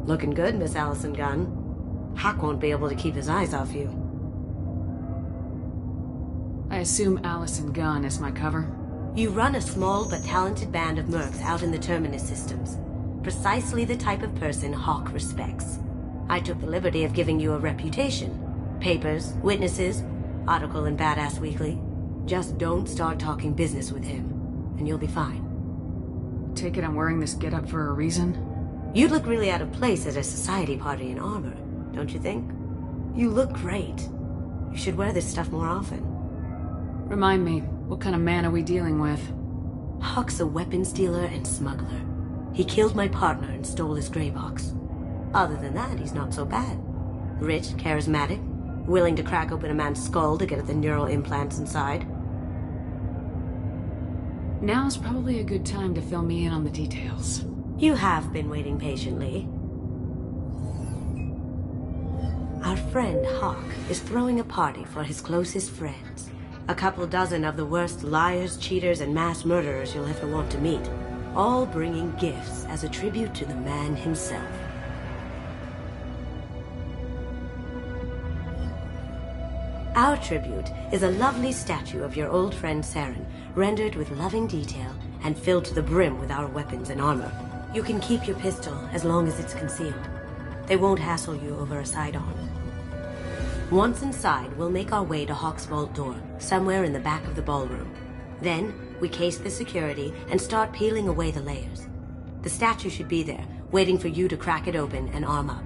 Looking good, Miss Allison Gunn. Hawk won't be able to keep his eyes off you. I assume Allison Gunn is my cover? You run a small but talented band of mercs out in the Terminus systems. Precisely the type of person Hawk respects. I took the liberty of giving you a reputation. Papers, witnesses, article in Badass Weekly. Just don't start talking business with him, and you'll be fine. Take it I'm wearing this getup for a reason? You'd look really out of place at a society party in armor, don't you think? You look great. You should wear this stuff more often. Remind me, what kind of man are we dealing with? Hawk's a weapons dealer and smuggler. He killed my partner and stole his gray box. Other than that, he's not so bad. Rich, charismatic, willing to crack open a man's skull to get at the neural implants inside. Now's probably a good time to fill me in on the details. You have been waiting patiently. Our friend Hawk is throwing a party for his closest friends. A couple dozen of the worst liars, cheaters, and mass murderers you'll ever want to meet. All bringing gifts as a tribute to the man himself. Our tribute is a lovely statue of your old friend Saren, rendered with loving detail and filled to the brim with our weapons and armor. You can keep your pistol as long as it's concealed. They won't hassle you over a sidearm. Once inside, we'll make our way to Hawk's vault door, somewhere in the back of the ballroom. Then, we case the security and start peeling away the layers. The statue should be there, waiting for you to crack it open and arm up.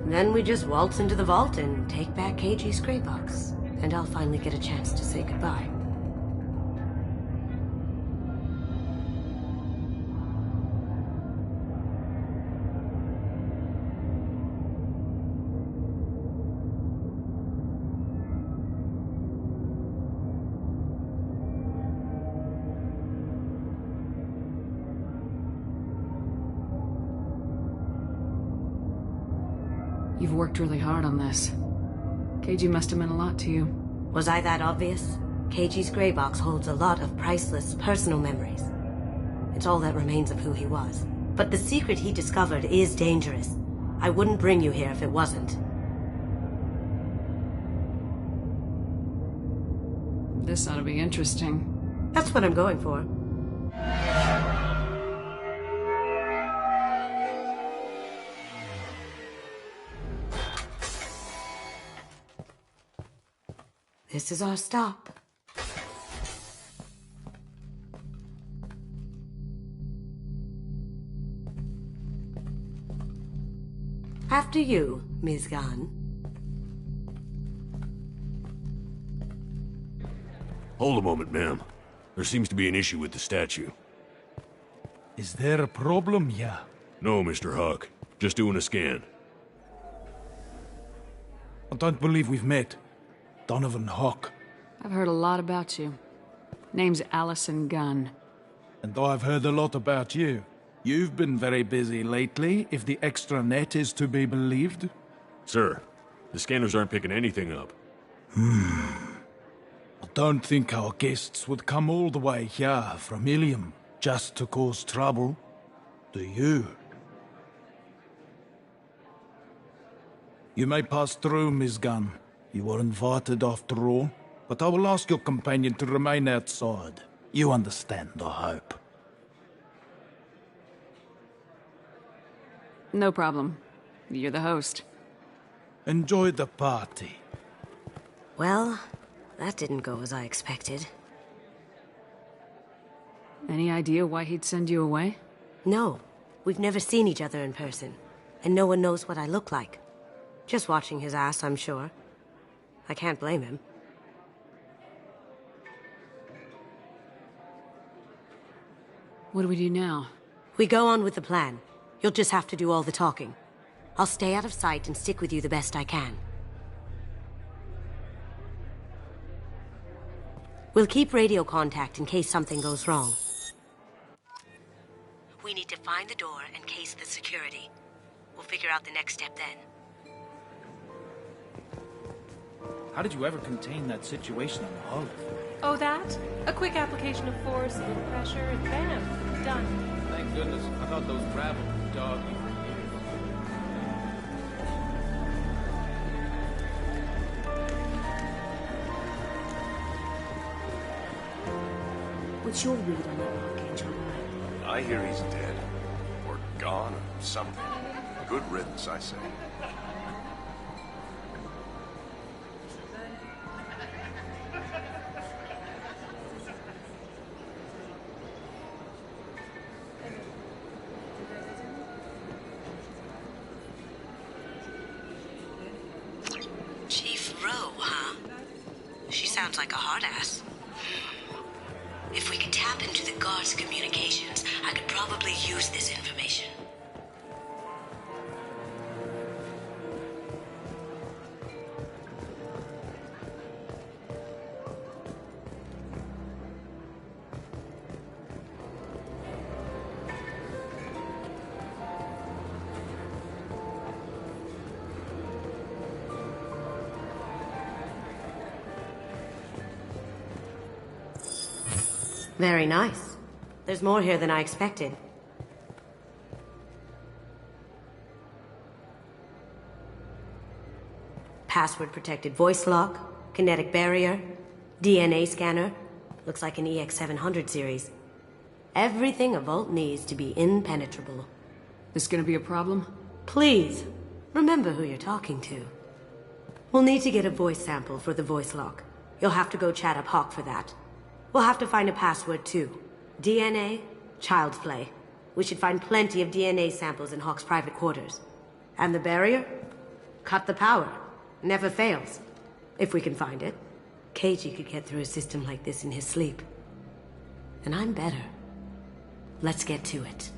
Then we just waltz into the vault and take back KG's gray box. And I'll finally get a chance to say goodbye. You've worked really hard on this. KG must have meant a lot to you. Was I that obvious? KG's gray box holds a lot of priceless personal memories. It's all that remains of who he was. But the secret he discovered is dangerous. I wouldn't bring you here if it wasn't. This ought to be interesting. That's what I'm going for. This is our stop. After you, Ms. Gunn. Hold a moment, ma'am. There seems to be an issue with the statue. Is there a problem here? No, Mr. Hawk. Just doing a scan. I don't believe we've met. Donovan Hawk. I've heard a lot about you. Name's Allison Gunn. And I've heard a lot about you. You've been very busy lately, if the extra net is to be believed. Sir, the scanners aren't picking anything up. I don't think our guests would come all the way here from Ilium just to cause trouble. Do you? You may pass through, Miss Gunn. You were invited after all, but I will ask your companion to remain outside. You understand, I hope. No problem. You're the host. Enjoy the party. Well, that didn't go as I expected. Any idea why he'd send you away? No, we've never seen each other in person, and no one knows what I look like. Just watching his ass, I'm sure. I can't blame him. What do we do now? We go on with the plan. You'll just have to do all the talking. I'll stay out of sight and stick with you the best I can. We'll keep radio contact in case something goes wrong. We need to find the door and case the security. We'll figure out the next step then. How did you ever contain that situation on the hull? Oh, that? A quick application of force, a little pressure, and bam, done. Thank goodness. I thought those gravel would dog you for years. What's your read on that Archangel guy? I hear he's dead. Or gone, or something. Good riddance, I say. Chief Rowe, huh? She sounds like a hard ass. If we could tap into the guard's communications, I could probably use this information. Very nice. There's more here than I expected. Password-protected voice lock, kinetic barrier, DNA scanner. Looks like an EX-700 series. Everything a Vault needs to be impenetrable. This gonna be a problem? Please, remember who you're talking to. We'll need to get a voice sample for the voice lock. You'll have to go chat up Hawk for that. We'll have to find a password, too. DNA, child's play. We should find plenty of DNA samples in Hawk's private quarters. And the barrier? Cut the power. Never fails. If we can find it. KG could get through a system like this in his sleep. And I'm better. Let's get to it.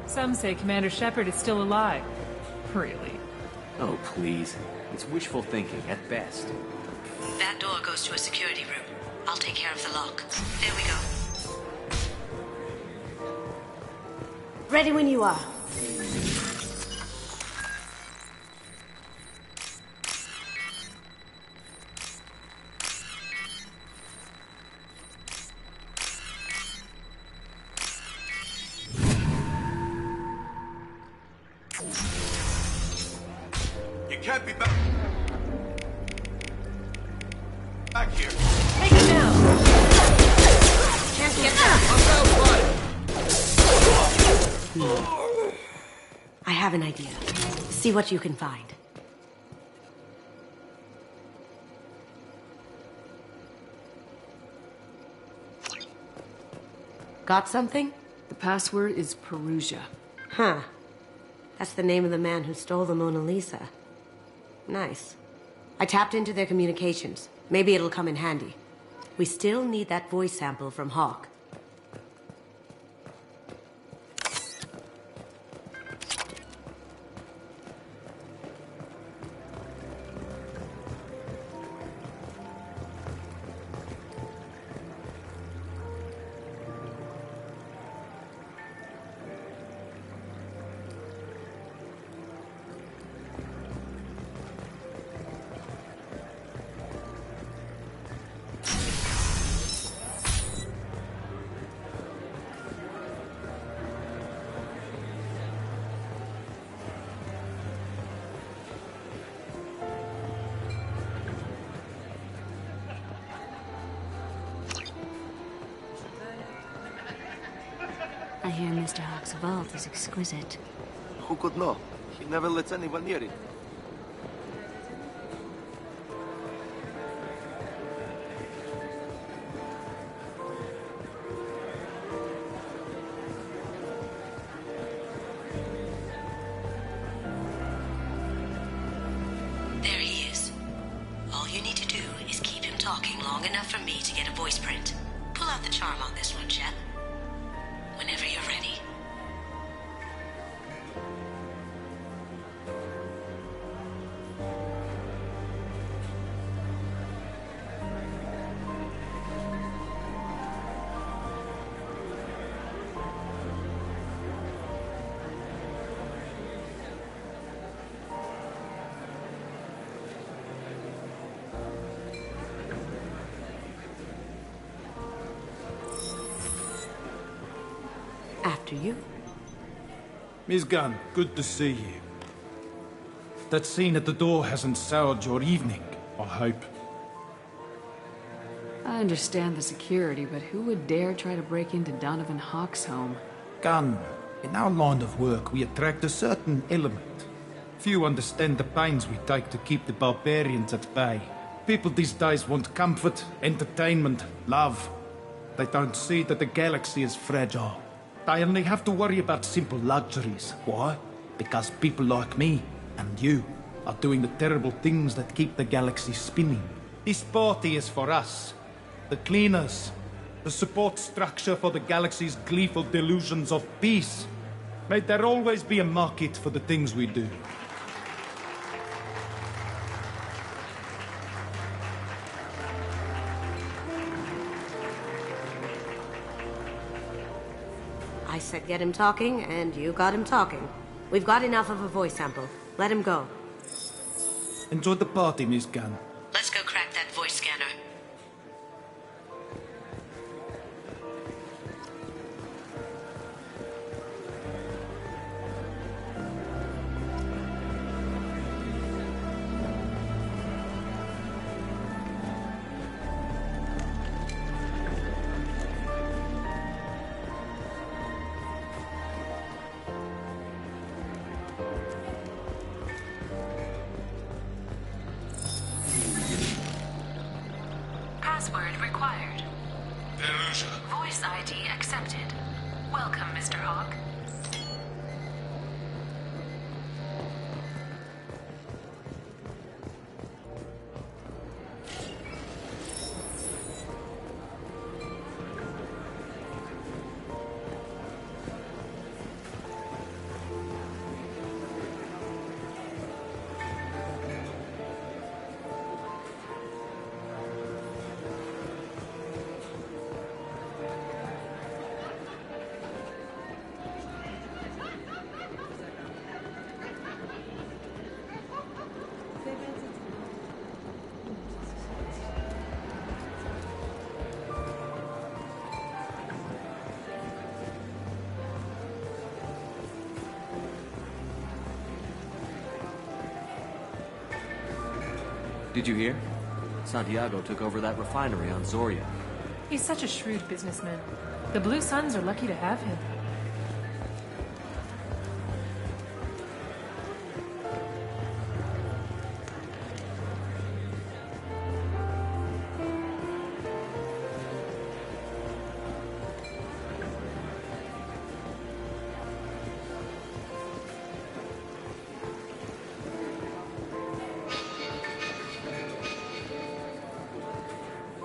Some say Commander Shepard is still alive. Really? Oh, please. It's wishful thinking, at best. That door goes to a security room. I'll take care of the lock. There we go. Ready when you are. You can't be back here. Take him down! Can't get that. I have an idea. See what you can find. Got something? The password is Perugia. Huh. That's the name of the man who stole the Mona Lisa. Nice. I tapped into their communications. Maybe it'll come in handy. We still need that voice sample from Hawk. hear Mr. Hawk's vault is exquisite. Who could know? He never lets anyone near it. There he is. All you need to do is keep him talking long enough for me to get a voice print. Pull out the charm on this one, Shep. Whenever you're ready. After you. Miss Gunn, good to see you. That scene at the door hasn't soured your evening, I hope. I understand the security, but who would dare try to break into Donovan Hawk's home? Gunn, in our line of work, we attract a certain element. Few understand the pains we take to keep the barbarians at bay. People these days want comfort, entertainment, love. They don't see that the galaxy is fragile. They only have to worry about simple luxuries. Why? Because people like me and you are doing the terrible things that keep the galaxy spinning. This party is for us, the cleaners, the support structure for the galaxy's gleeful delusions of peace. May there always be a market for the things we do. I said get him talking, and you got him talking. We've got enough of a voice sample. Let him go. Enjoy the party, Miss Gunn. Let's go crack that voice scanner. Password required. Delusion. Voice ID accepted. Welcome, Mr. Hawk. Did you hear? Santiago took over that refinery on Zoria. He's such a shrewd businessman. The Blue Suns are lucky to have him.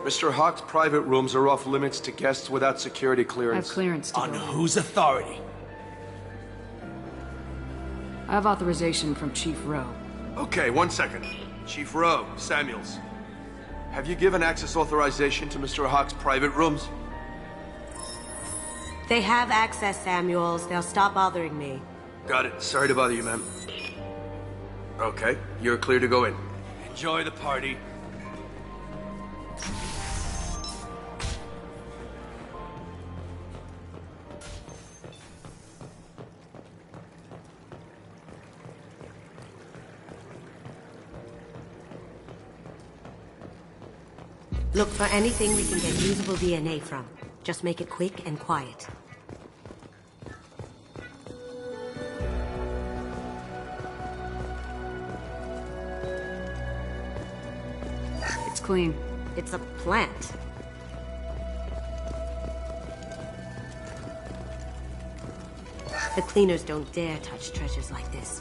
Mr. Hawk's private rooms are off limits to guests without security I have clearance. clearance to On go. whose authority? I have authorization from Chief Rowe. Okay, 1 second. Chief Rowe, Samuels. Have you given access authorization to Mr. Hawk's private rooms? They have access, Samuels. They'll stop bothering me. Got it. Sorry to bother you, ma'am. Okay, you're clear to go in. Enjoy the party. Look for anything we can get usable DNA from. Just make it quick and quiet. It's clean. It's a plant. The cleaners don't dare touch treasures like this.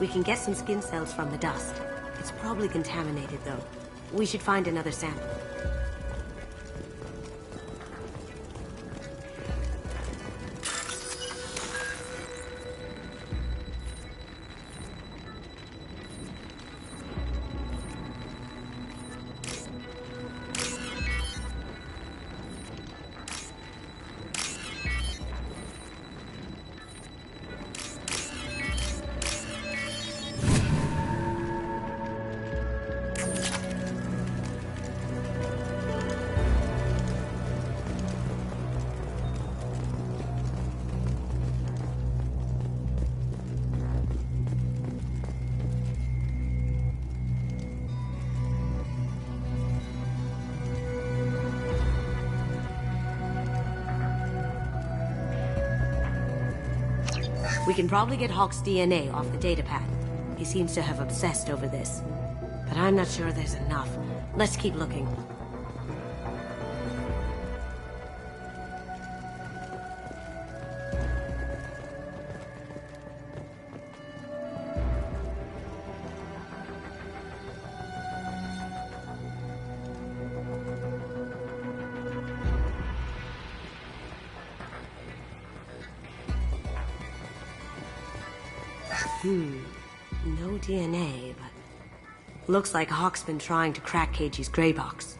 We can get some skin cells from the dust. It's probably contaminated, though. We should find another sample. We can probably get Hawk's DNA off the datapad. He seems to have obsessed over this. But I'm not sure there's enough. Let's keep looking. No DNA, but... Looks like Hawk's been trying to crack KG's gray box.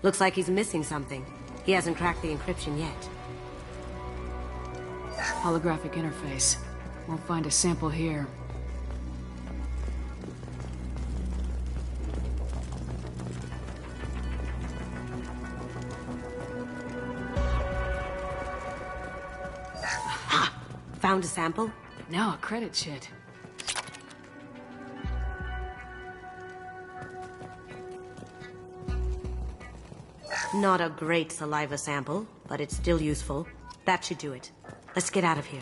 Looks like he's missing something. He hasn't cracked the encryption yet. Holographic interface. Won't find a sample here. Ha! Found a sample? Now a credit sheet. Not a great saliva sample, but it's still useful. That should do it. Let's get out of here.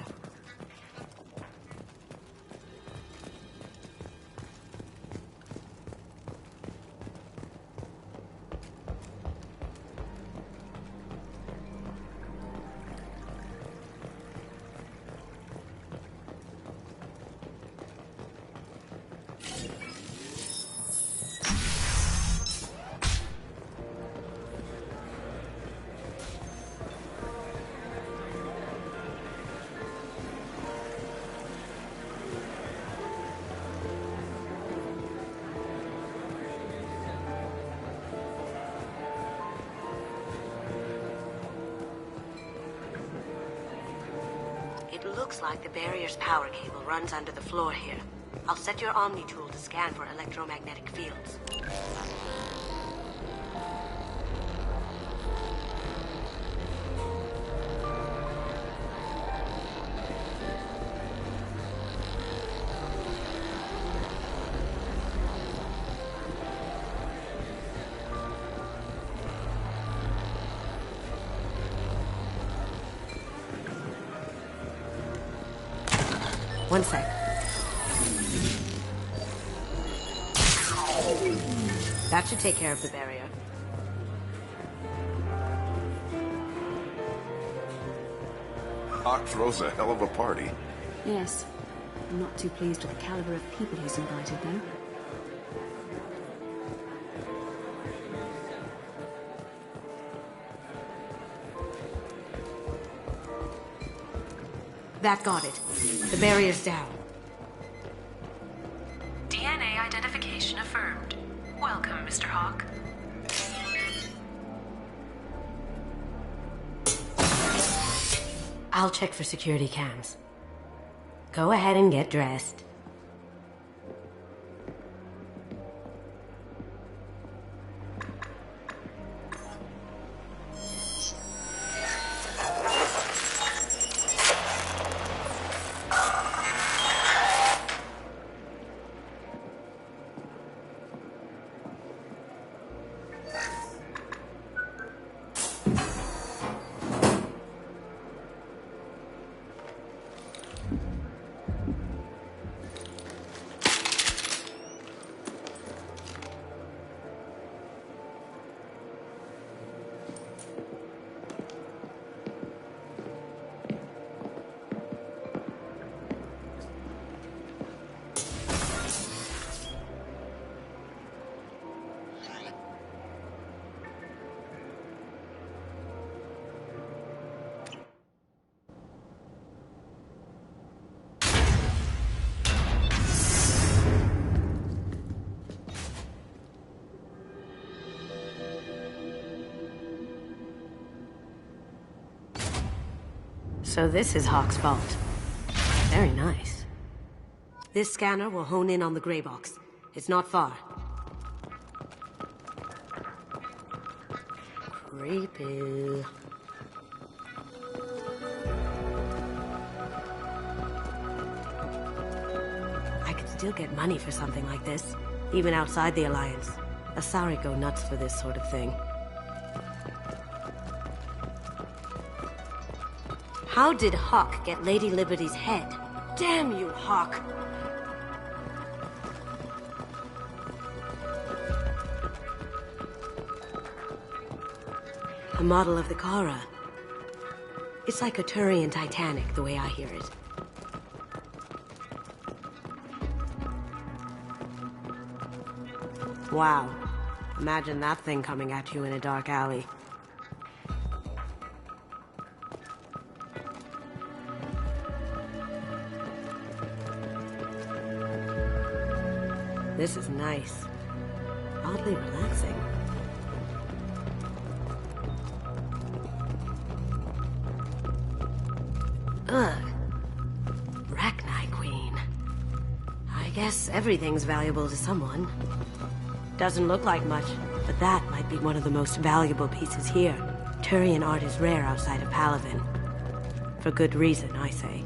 It looks like the barrier's power cable runs under the floor here. I'll set your Omni tool to scan for electromagnetic fields. One sec. That should take care of the barrier. Hawk throws a hell of a party. Yes. I'm not too pleased with the caliber of people he's invited, though. That got it. The barrier's down. DNA identification affirmed. Welcome, Mr. Hawk. I'll check for security cams. Go ahead and get dressed. So this is Hawk's vault. Very nice. This scanner will hone in on the gray box. It's not far. Creepy. I could still get money for something like this, even outside the Alliance. Asari go nuts for this sort of thing. How did Hawk get Lady Liberty's head? Damn you, Hawk! A model of the Kara. It's like a Turian Titanic, the way I hear it. Wow. Imagine that thing coming at you in a dark alley. This is nice. Oddly relaxing. Ugh. Rachni Queen. I guess everything's valuable to someone. Doesn't look like much, but that might be one of the most valuable pieces here. Turian art is rare outside of Palaven. For good reason, I say.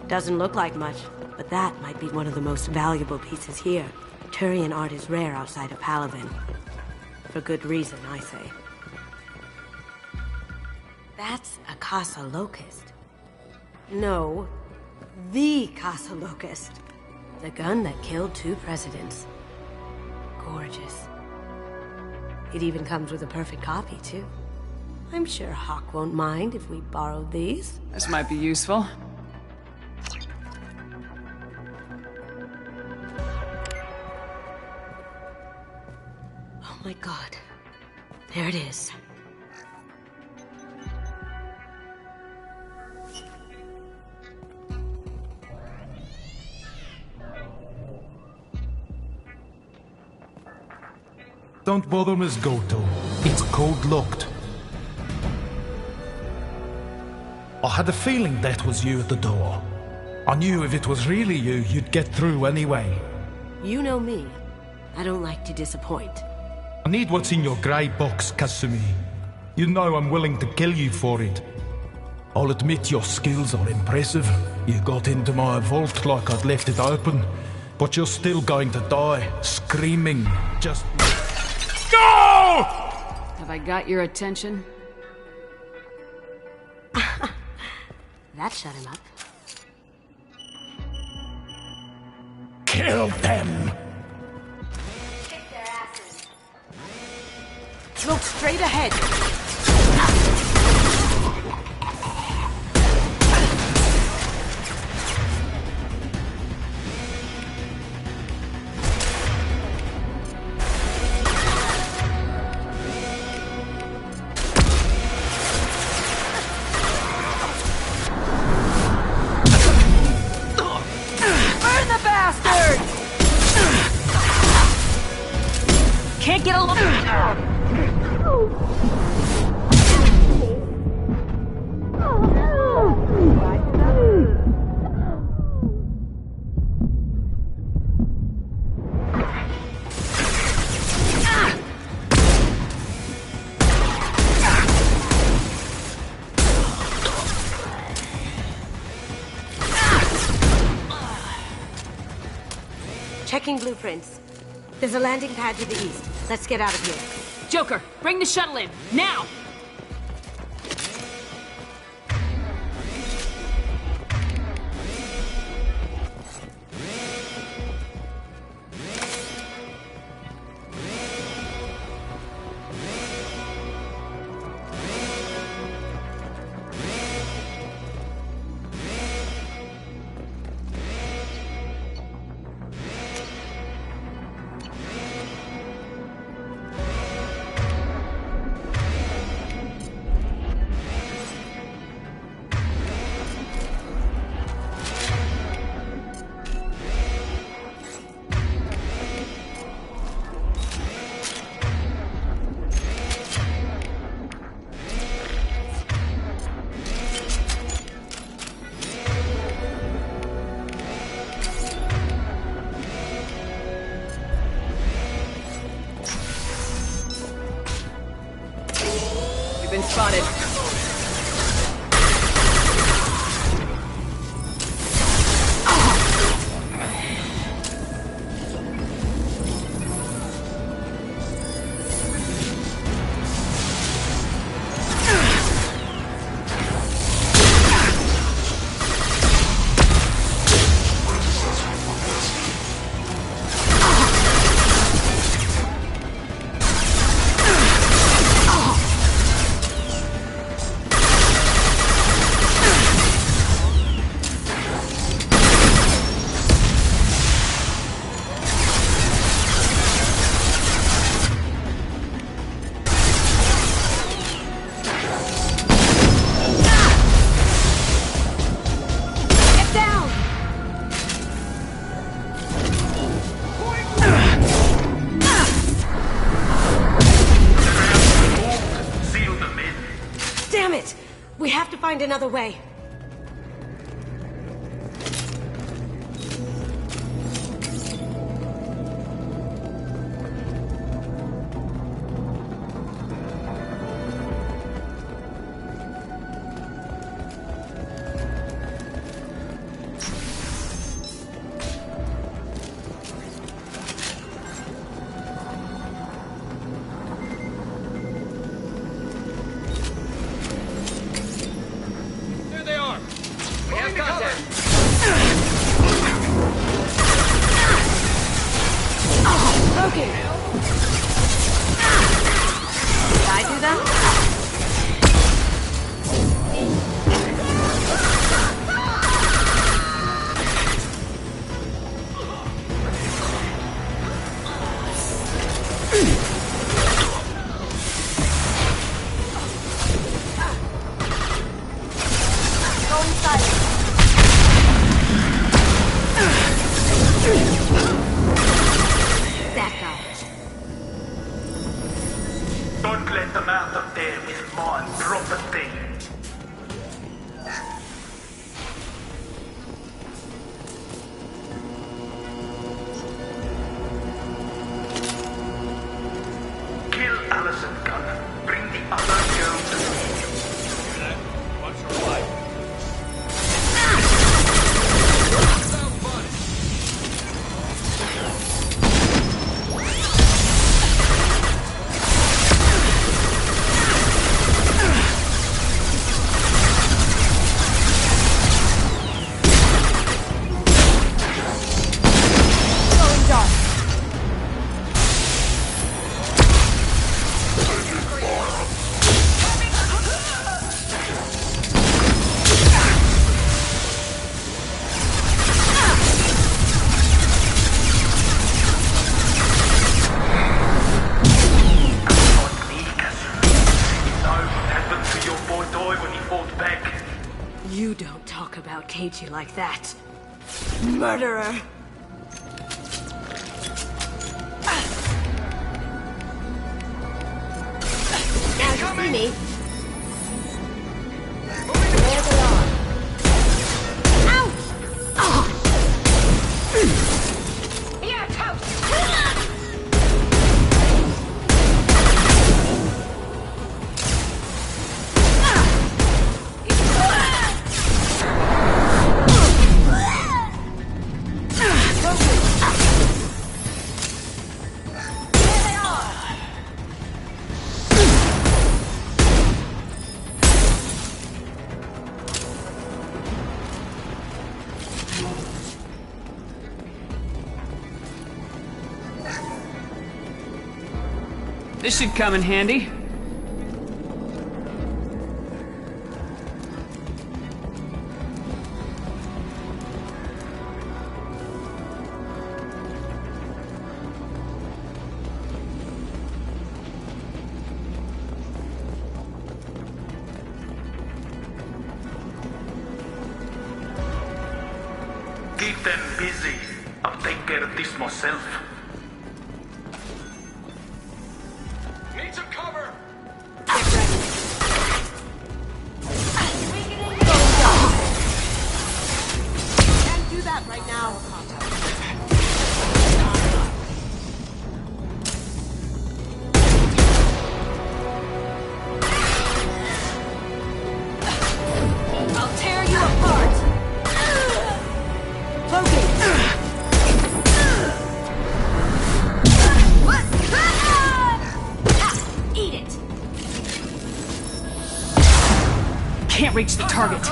Doesn't look like much, but that might be one of the most valuable pieces here. Turian art is rare outside of Palaven. For good reason, I say. That's a Casa Locust. No, the Casa Locust. The gun that killed 2 presidents. Gorgeous. It even comes with a perfect copy, too. I'm sure Hawk won't mind if we borrowed these. This might be useful. Oh my god. There it is. Don't bother, Miss Goto. It's code locked. I had a feeling that was you at the door. I knew if it was really you, you'd get through anyway. You know me. I don't like to disappoint. I need what's in your grey box, Kasumi. You know I'm willing to kill you for it. I'll admit your skills are impressive. You got into my vault like I'd left it open. But you're still going to die, screaming. Just... Go! Have I got your attention? That shut him up. Kill them! Look straight ahead. Burn the bastard! Can't get a look. Checking blueprints. There's a landing pad to the east. Let's get out of here. Joker, bring the shuttle in, now! spotted. Damn it! We have to find another way. Don't let them out of there with my property. Kill Allison Gunn. Bring the other girls to me. What's her life? You don't talk about Keiji like that. Murderer! Now you see me. Where's the law? Ouch! Oh. Here, toast! This should come in handy. Keep them busy. I'll take care of this myself. Need some cover! Can't do that right now. Eat it! Can't reach the target.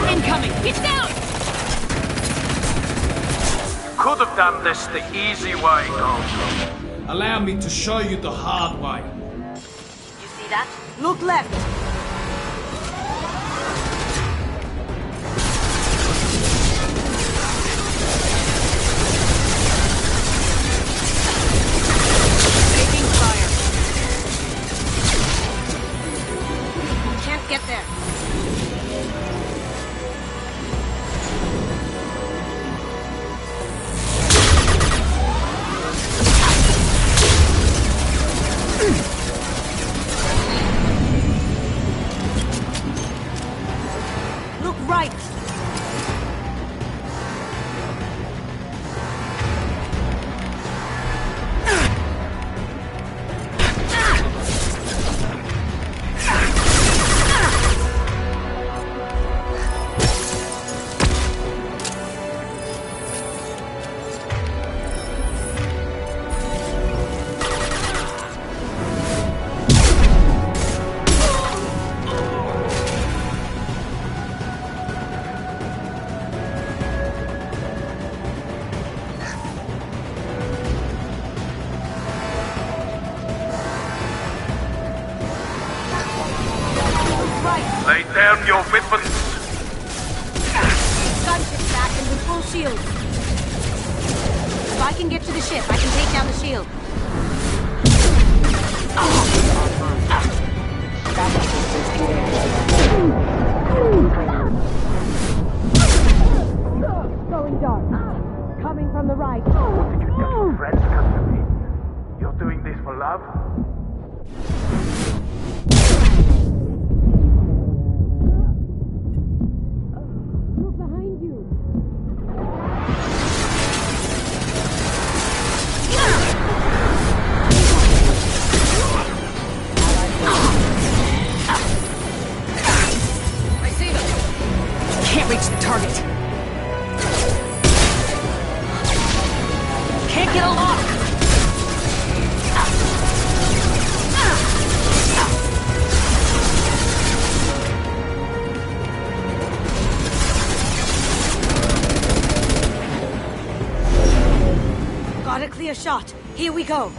Incoming! It's down! Could have done this the easy way, Goldblum. Allow me to show you the hard way. You see that? Look left! Taking fire. Can't get there. Look right! Lay down your weapons. Gunship's back and with full shield. If I can get to the ship, I can take down the shield. Going dark. Coming from the right. What did you tell your friends, Constantine? You're doing this for love? Look behind you. I see them. Can't reach the target. Can't get a lock. Got a clear shot. Here we go.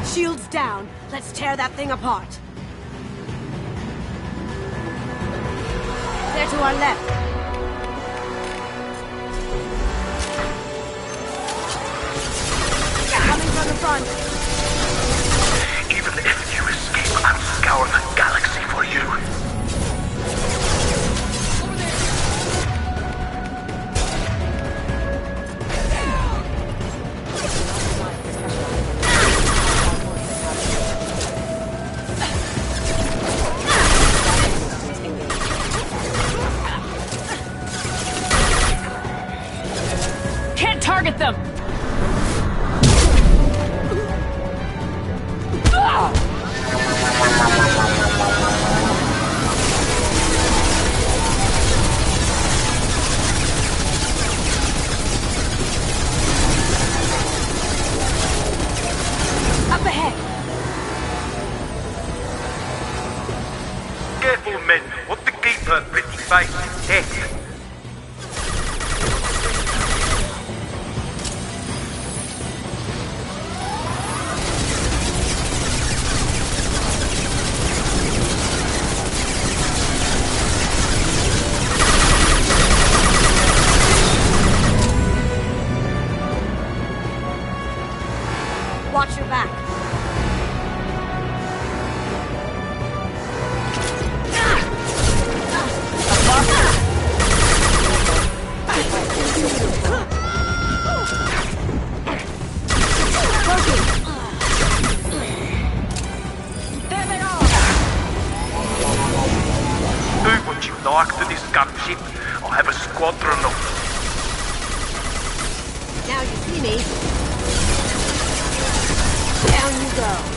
Shields down. Let's tear that thing apart. They're to our left. Coming from the front. Even if you escape, I'll scour the galaxy for you. Can't target them. Now you see me. Down you go.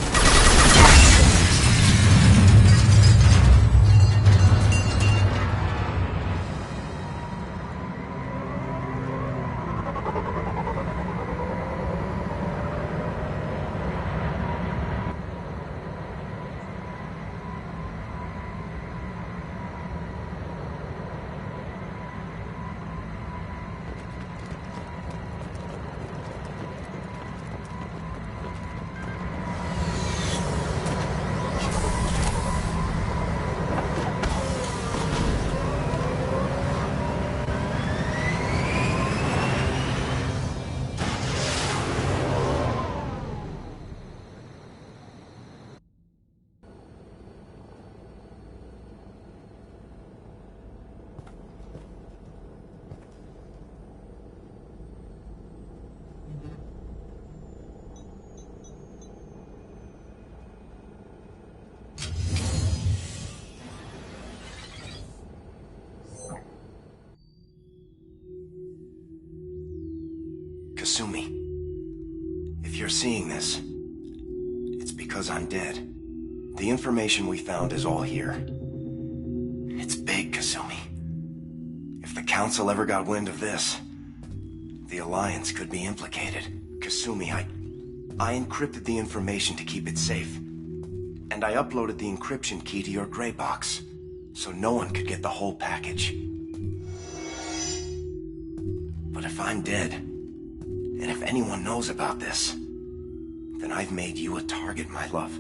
Kasumi, if you're seeing this, it's because I'm dead. The information we found is all here. It's big, Kasumi. If the Council ever got wind of this, the Alliance could be implicated. Kasumi, I encrypted the information to keep it safe. And I uploaded the encryption key to your gray box, so no one could get the whole package. But if I'm dead, and if anyone knows about this, then I've made you a target, my love.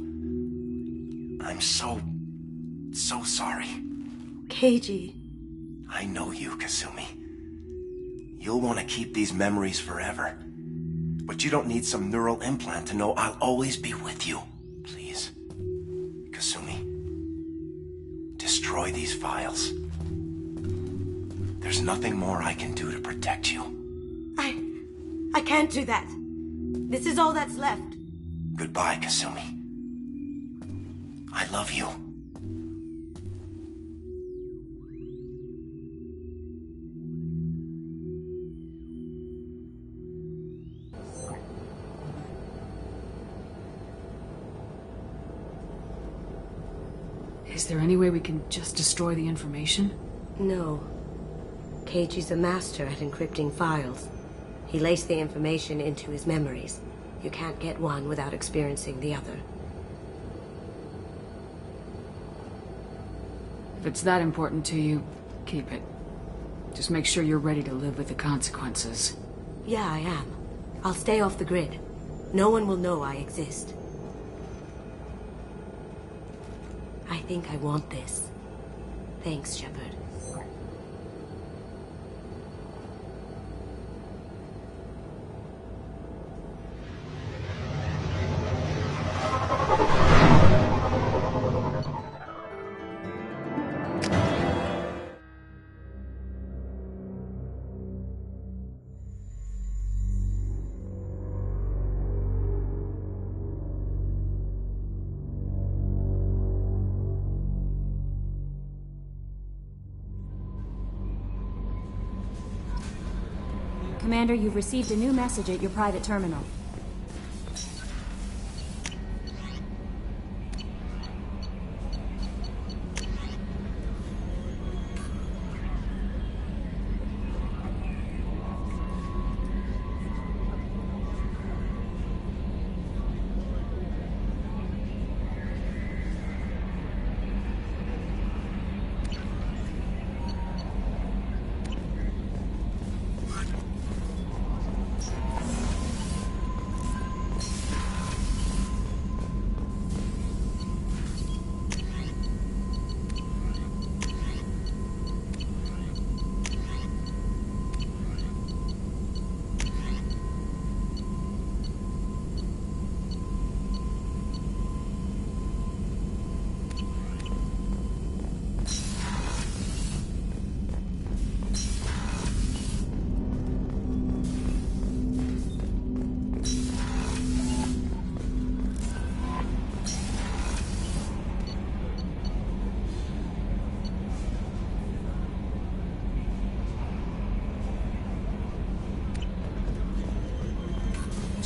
I'm so sorry. Keiji. I know you, Kasumi. You'll want to keep these memories forever. But you don't need some neural implant to know I'll always be with you. Please. Kasumi. Destroy these files. There's nothing more I can do to protect you. I can't do that. This is all that's left. Goodbye, Kasumi. I love you. Is there any way we can just destroy the information? No. Keiji's a master at encrypting files. He laced the information into his memories. You can't get one without experiencing the other. If it's that important to you, keep it. Just make sure you're ready to live with the consequences. Yeah, I am. I'll stay off the grid. No one will know I exist. I think I want this. Thanks, Shepard. Commander, you've received a new message at your private terminal.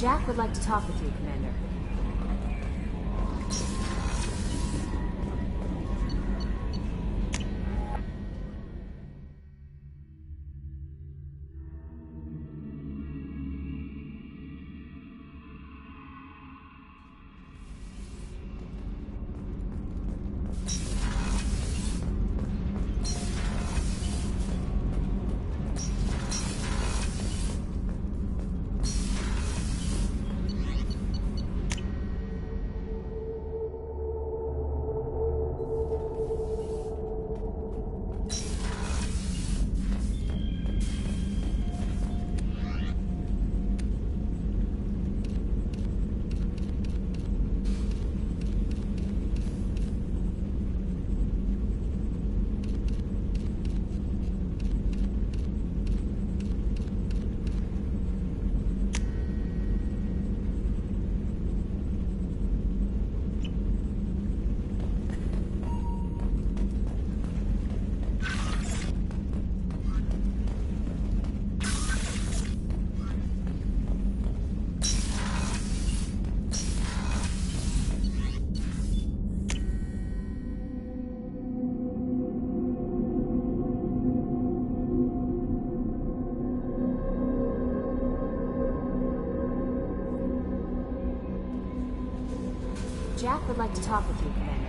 Jack would like to talk with you, Commander. Jack would like to talk with you, Commander.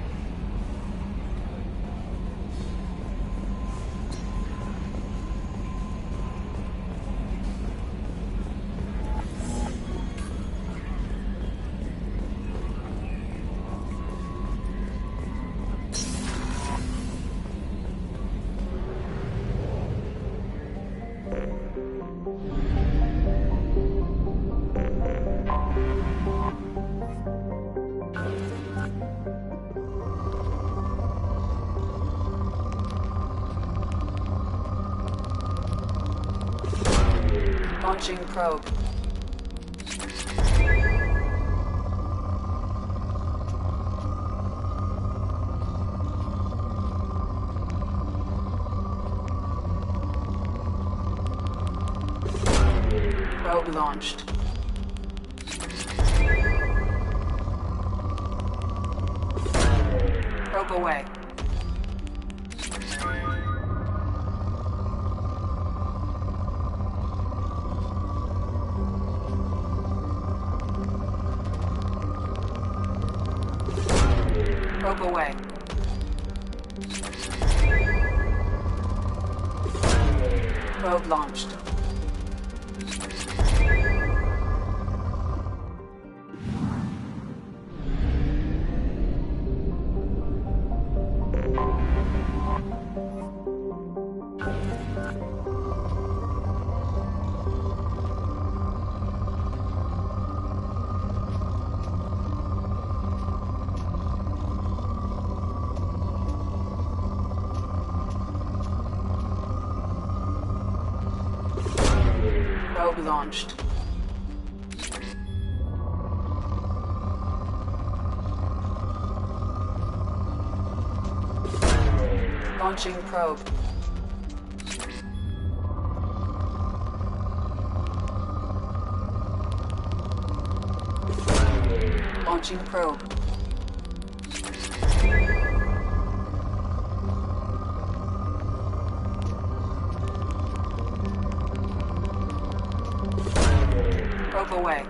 Launching probe. Probe launched. Probe away. Probe away. Probe launched. Probe launched. Launching probe. Launching probe. Probe away.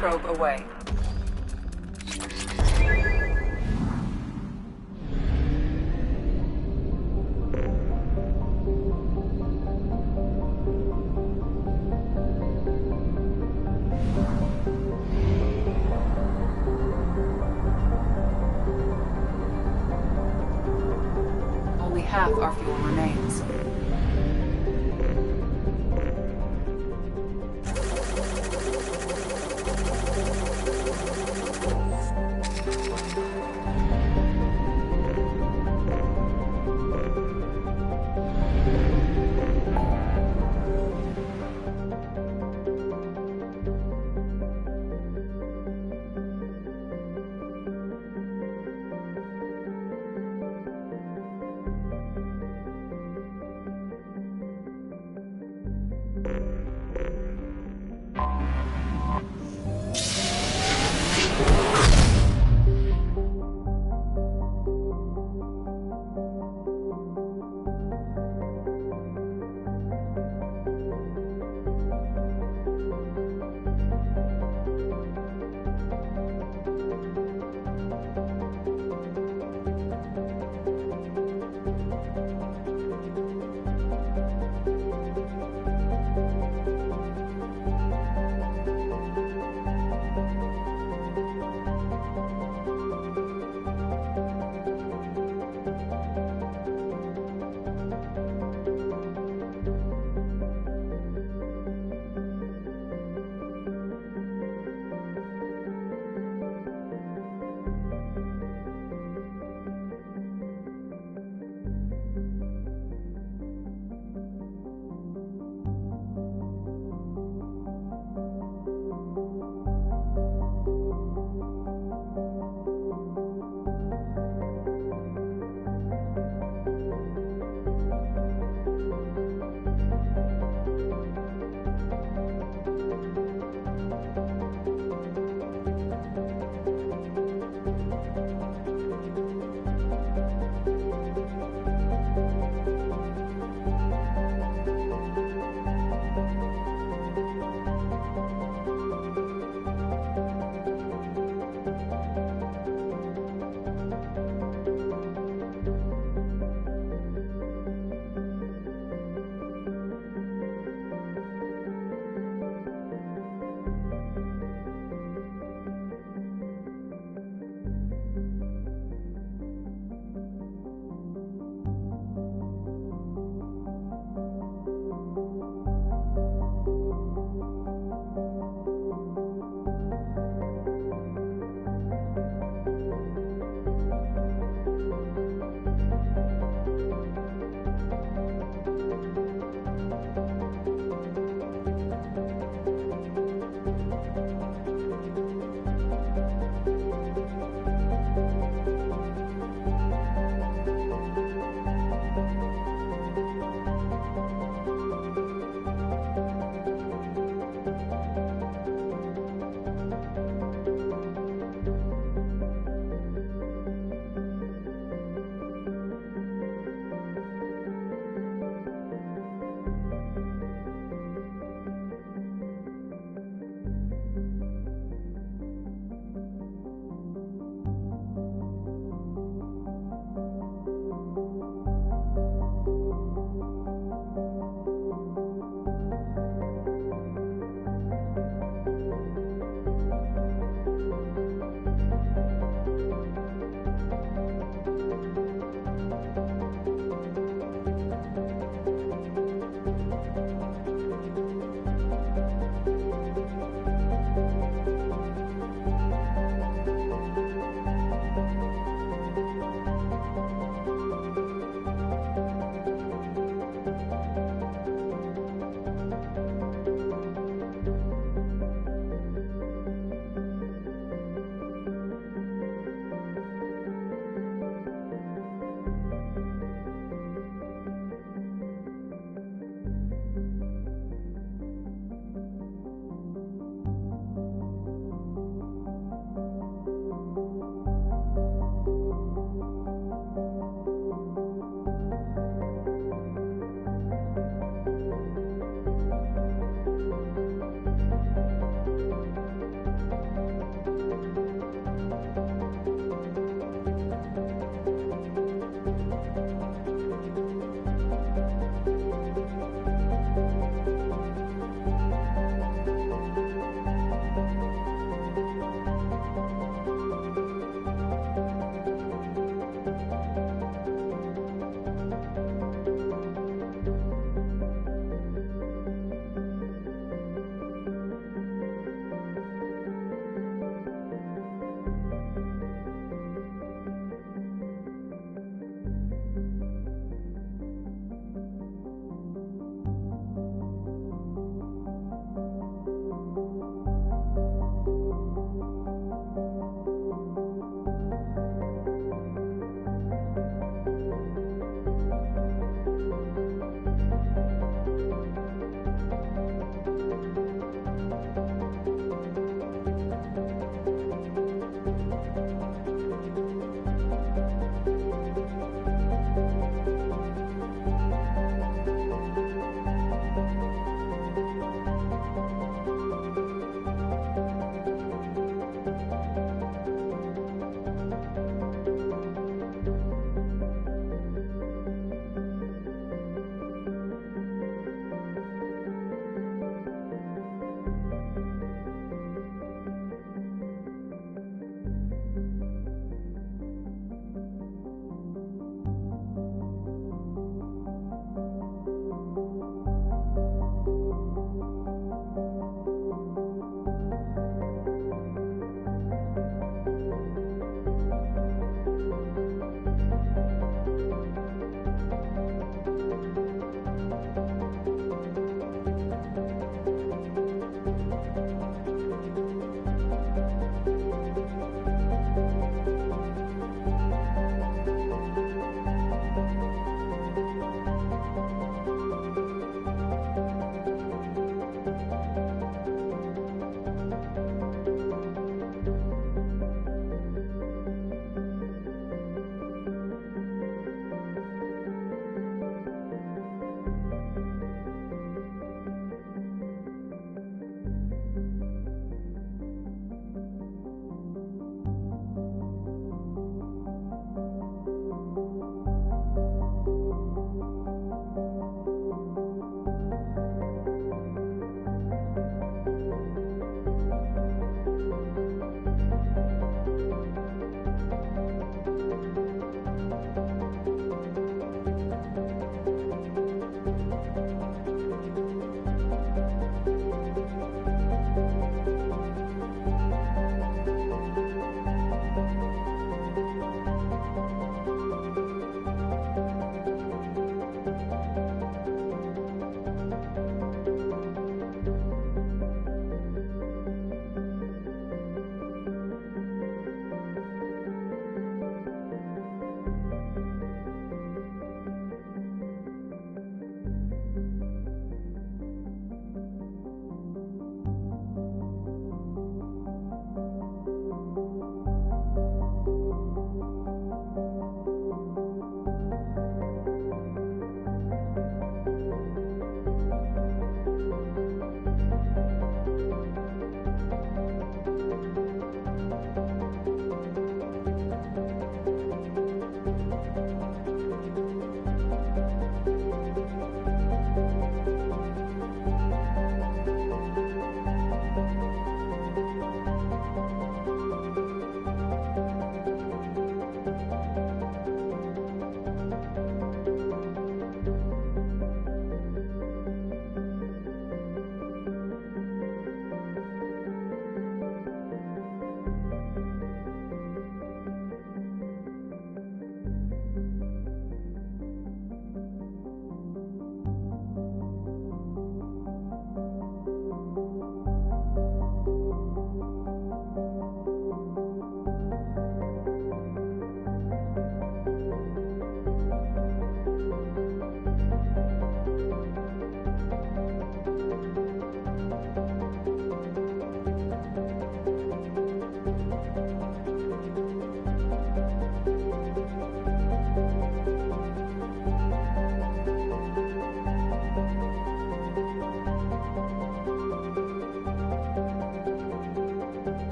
Probe away. Only half our fuel remains.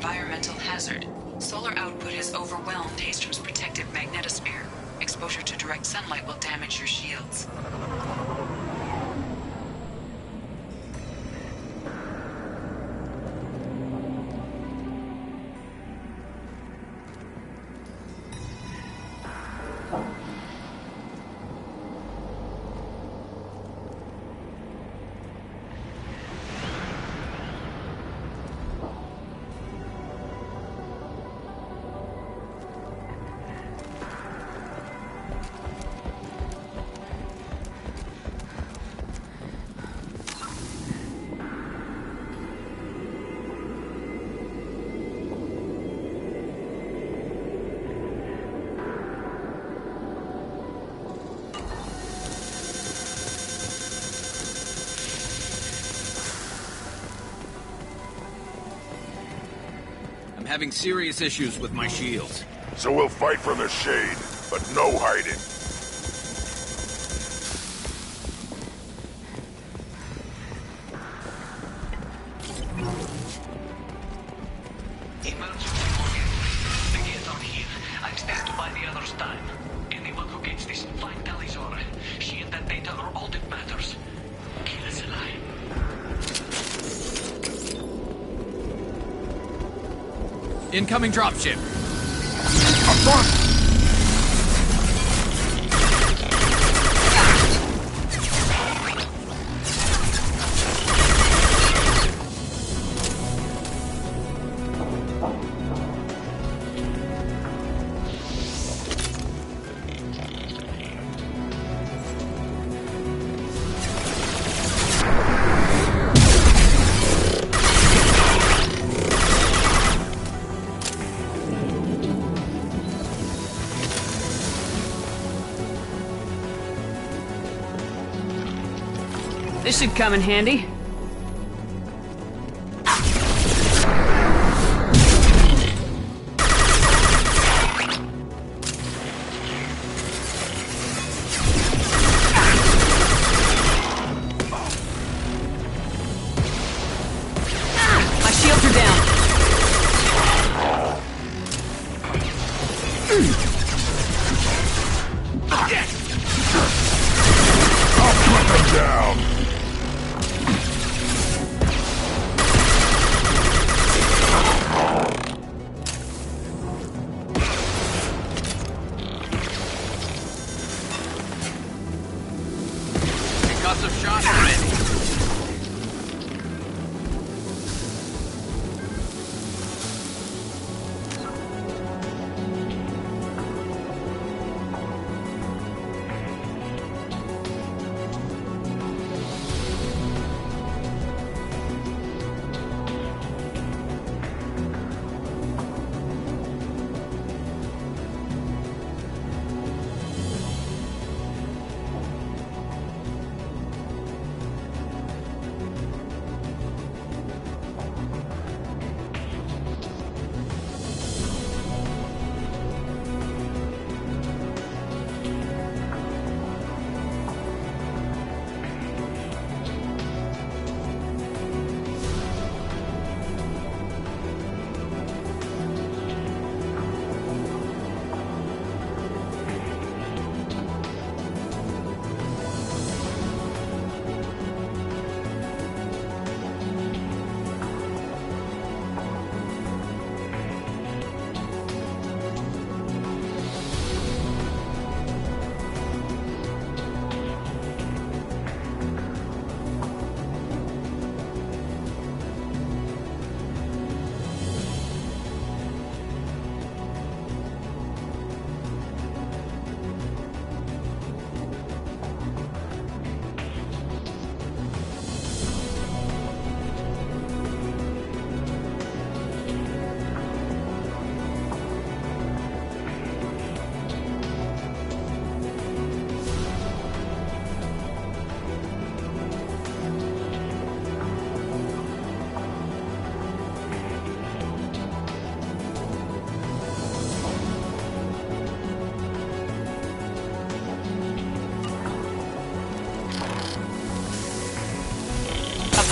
environmental hazard. Solar output has overwhelmed Haystrom's protective magnetosphere. Exposure to direct sunlight will damage your shields. I'm having serious issues with my shields. So we'll fight from the shade, but no hiding. Emergency warning. The gates are here. I've stand by the other's time. Anyone who gets this, find Talizora. She and that data are all that matters. Kill us alive. Incoming dropship. This should come in handy. My shields are down. I'll put them down. Concussive shot ready.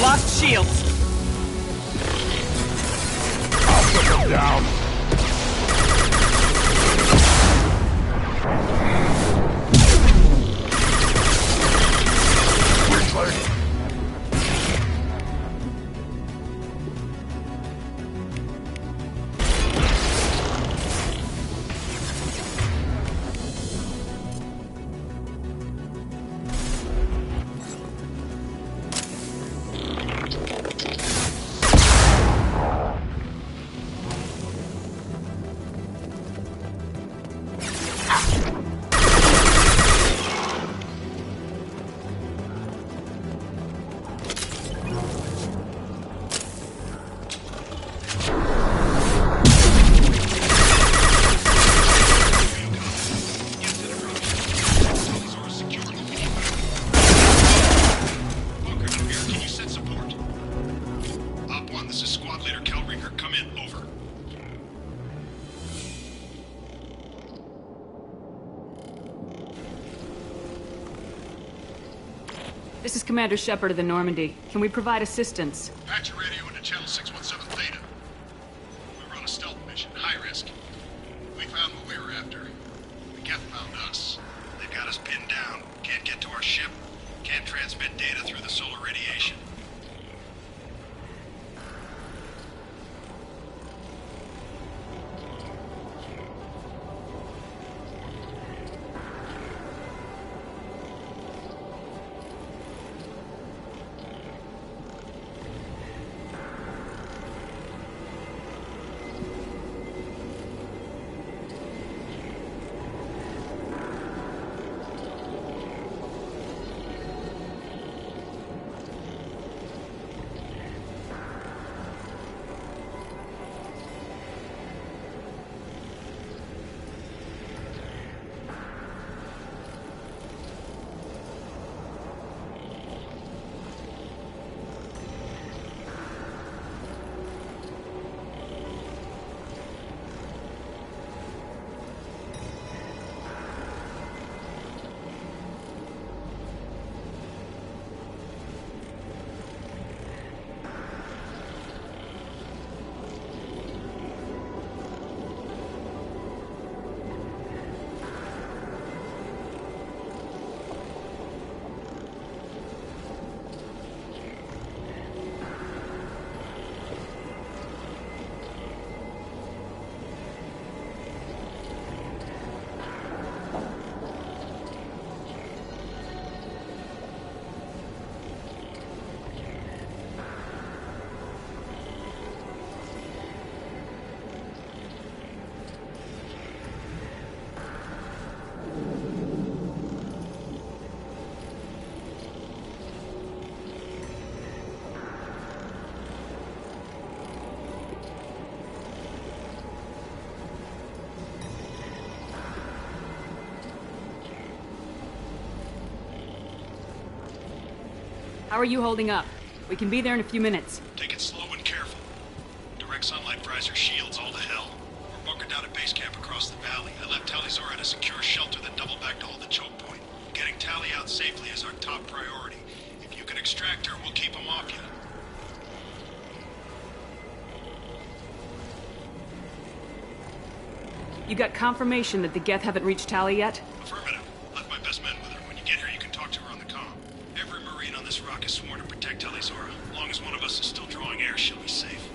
Lost shields. I'll put This is Commander Shepard of the Normandy. Can we provide assistance? Patch your radio into channel 617 Theta. We were on a stealth mission, high risk. We found what we were after. The Geth found us. They've got us pinned down. Can't get to our ship. Can't transmit data through the solar radiation. How are you holding up? We can be there in a few minutes. Take it slow and careful. Direct sunlight fries our shields all to hell. We're bunkered down at base camp across the valley. I left Tali'Zorah at a secure shelter, then doubled back to hold the choke point. Getting Tali out safely is our top priority. If you can extract her, we'll keep him off you. You got confirmation that the Geth haven't reached Tali yet? Affirmative. Left my best men with her. When you get here, you can talk to her on the comm. Every Marine on this rock is sworn to protect Tali'Zorah. As long as one of us is still drawing air, she'll be safe.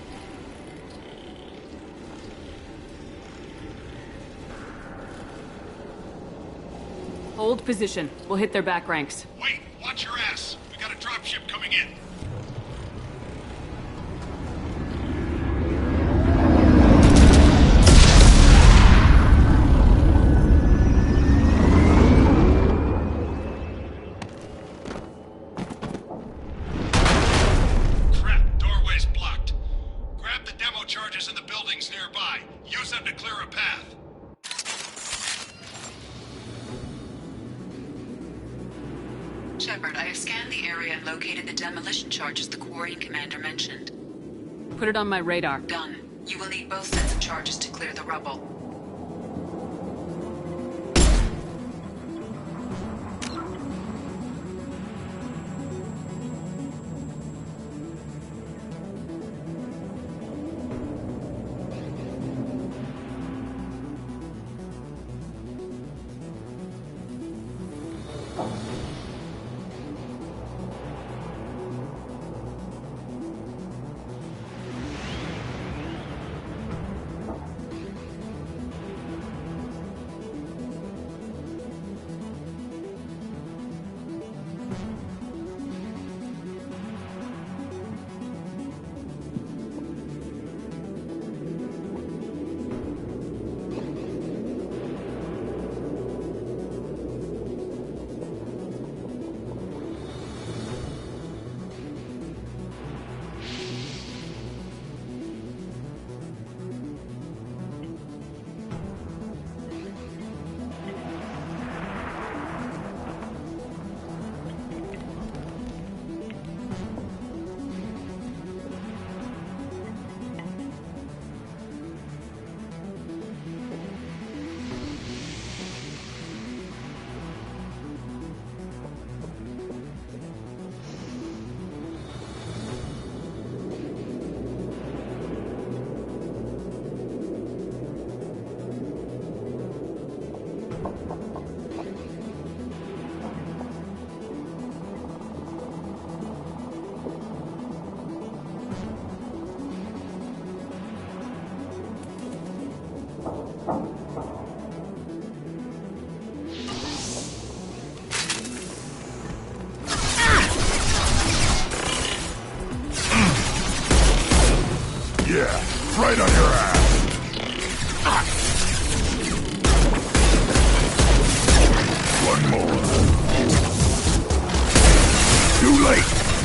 Hold position. We'll hit their back ranks. Wait! Watch your ass! We got a dropship coming in! Shepard, I have scanned the area and located the demolition charges the Quarian commander mentioned. Put it on my radar. Done. You will need both sets of charges to clear the rubble.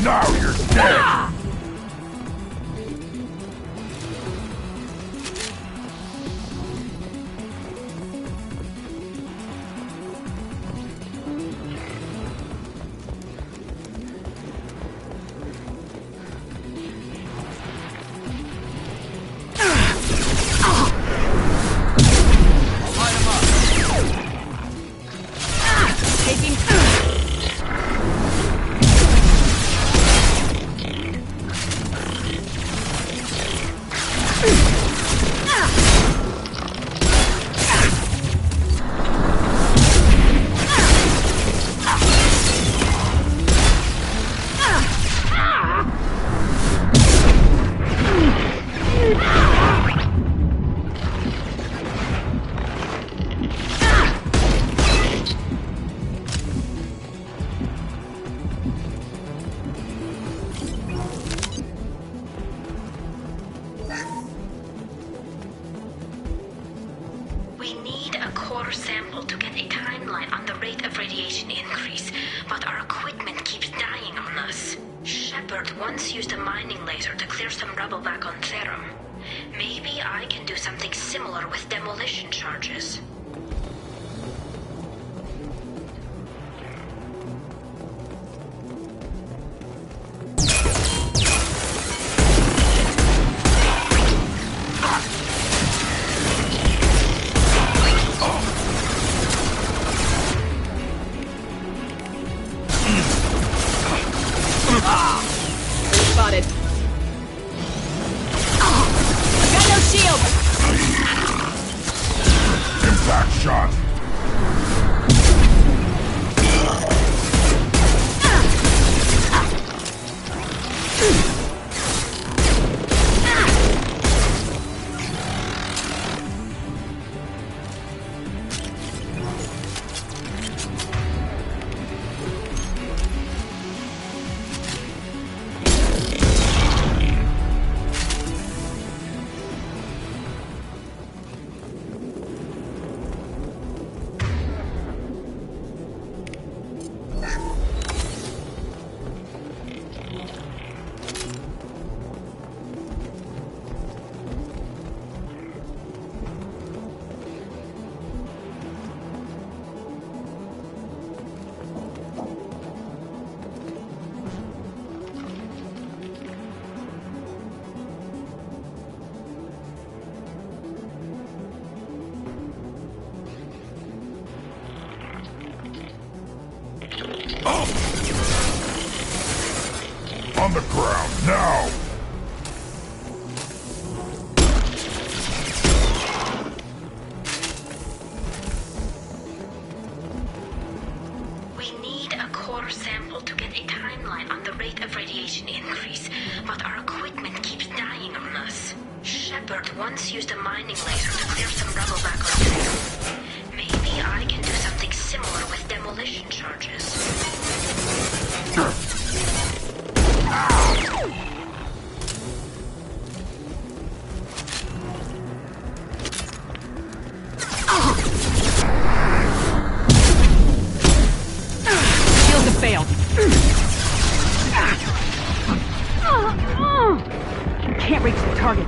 Now you're dead! Spotted. Got no shield! Impact shot! On the ground, now! We need a core sample to get a timeline on the rate of radiation increase, but our equipment keeps dying on us. Shepard once used a mining laser to clear some rubble back on trail. Maybe I can do something similar with demolition charges. Shields have failed. Can't reach the target.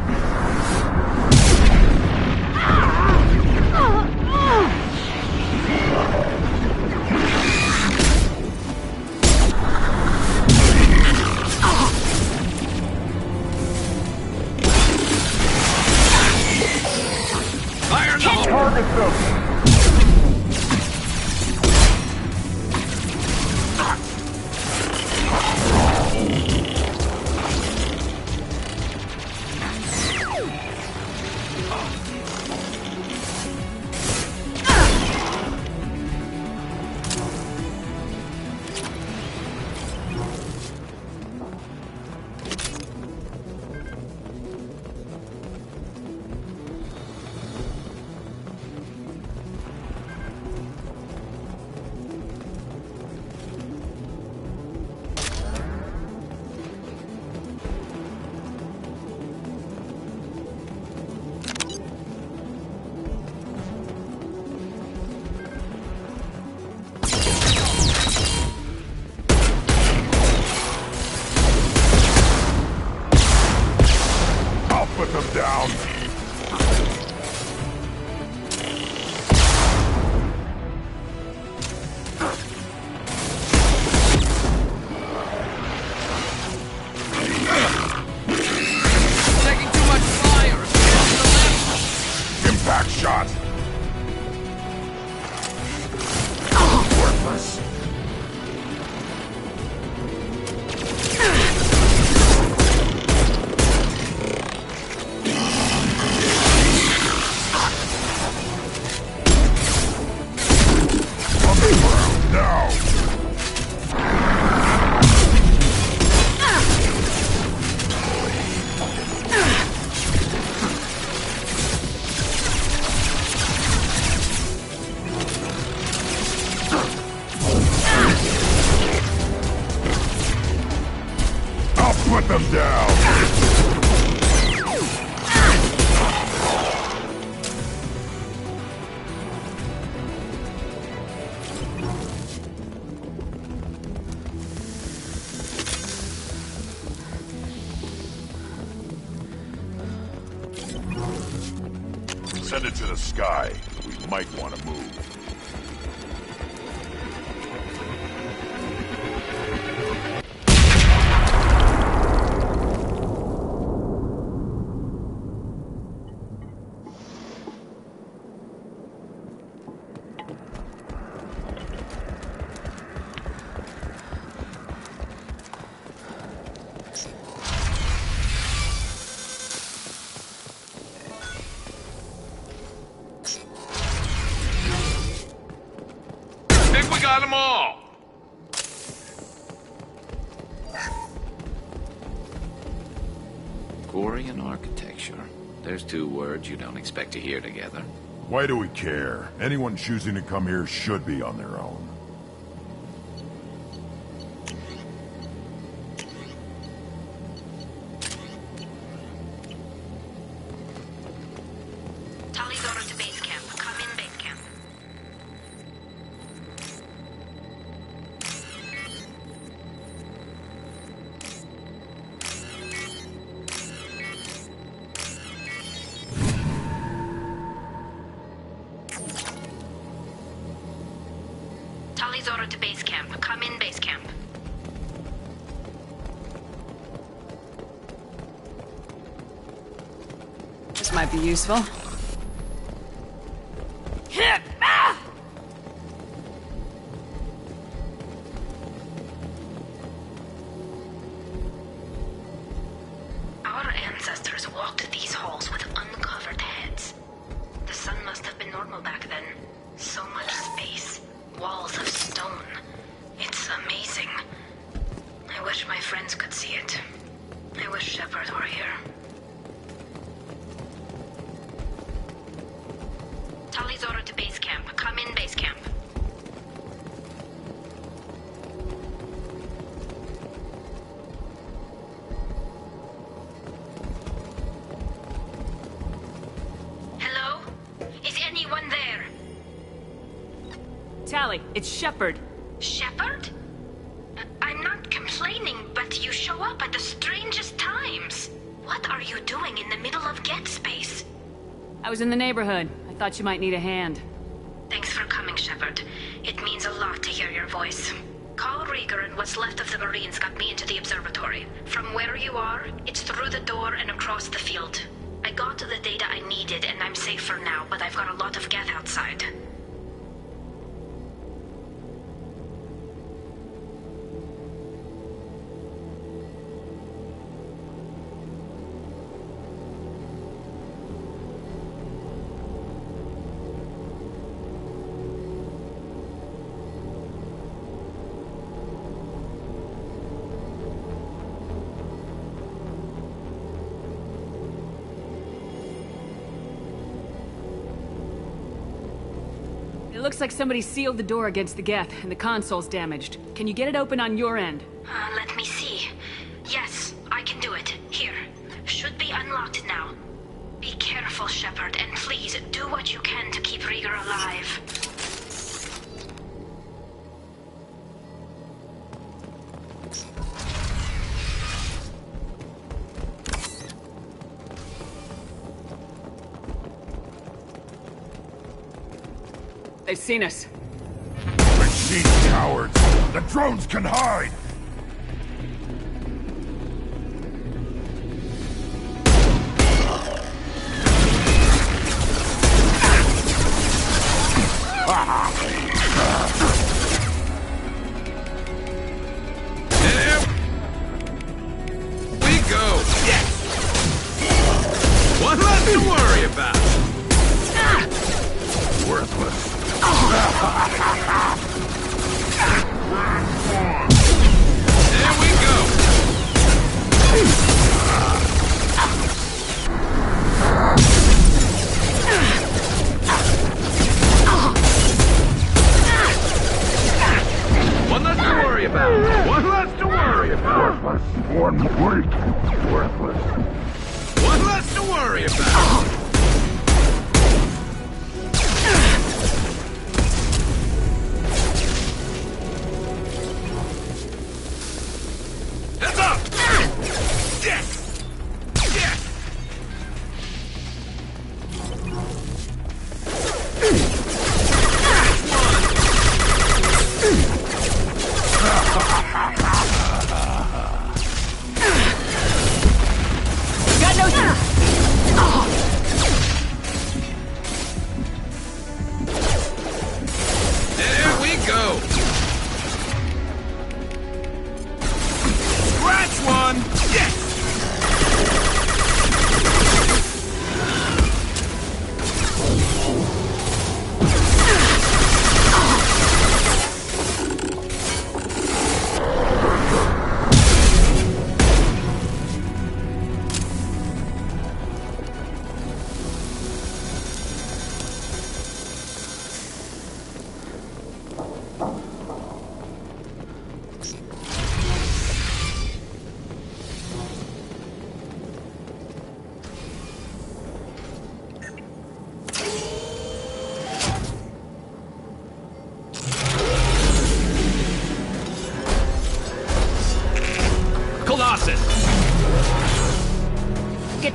Fire in the hole! Target them! Impact shot! Worthless! On the ground, now! Put them down! Send it to the sky. We might want to move. Got them all! Quarian architecture. There's two words you don't expect to hear together. Why do we care? Anyone choosing to come here should be on their own. Tali's order to base camp. Come in base camp. Tali's order to base camp. Come in base camp. This might be useful. Our ancestors walked these halls with uncovered heads. The sun must have been normal back then. So much space. Walls of stone. It's amazing. I wish my friends could see it. I wish Shepard were here. Tali's order to base camp. Come in base camp. Hello? Is anyone there? Tali, it's Shepard. Shepard? I'm not complaining, but you show up at the strangest times. What are you doing in the middle of Get Space? I was in the neighborhood. I thought you might need a hand. Thanks for coming, Shepard. It means a lot to hear your voice. Carl Rieger and what's left of the Marines got me into the observatory. From where you are, it's through the door and across the field. I got to the data I needed and I'm safe for now, but I've got a lot of Geth outside. It looks like somebody sealed the door against the Geth, and the console's damaged. Can you get it open on your end? Let me see. Yes, I can do it. Here. Should be unlocked now. Be careful, Shepard, and please do what you can to keep Rieger alive. They've seen us. Machine cowards! The drones can hide!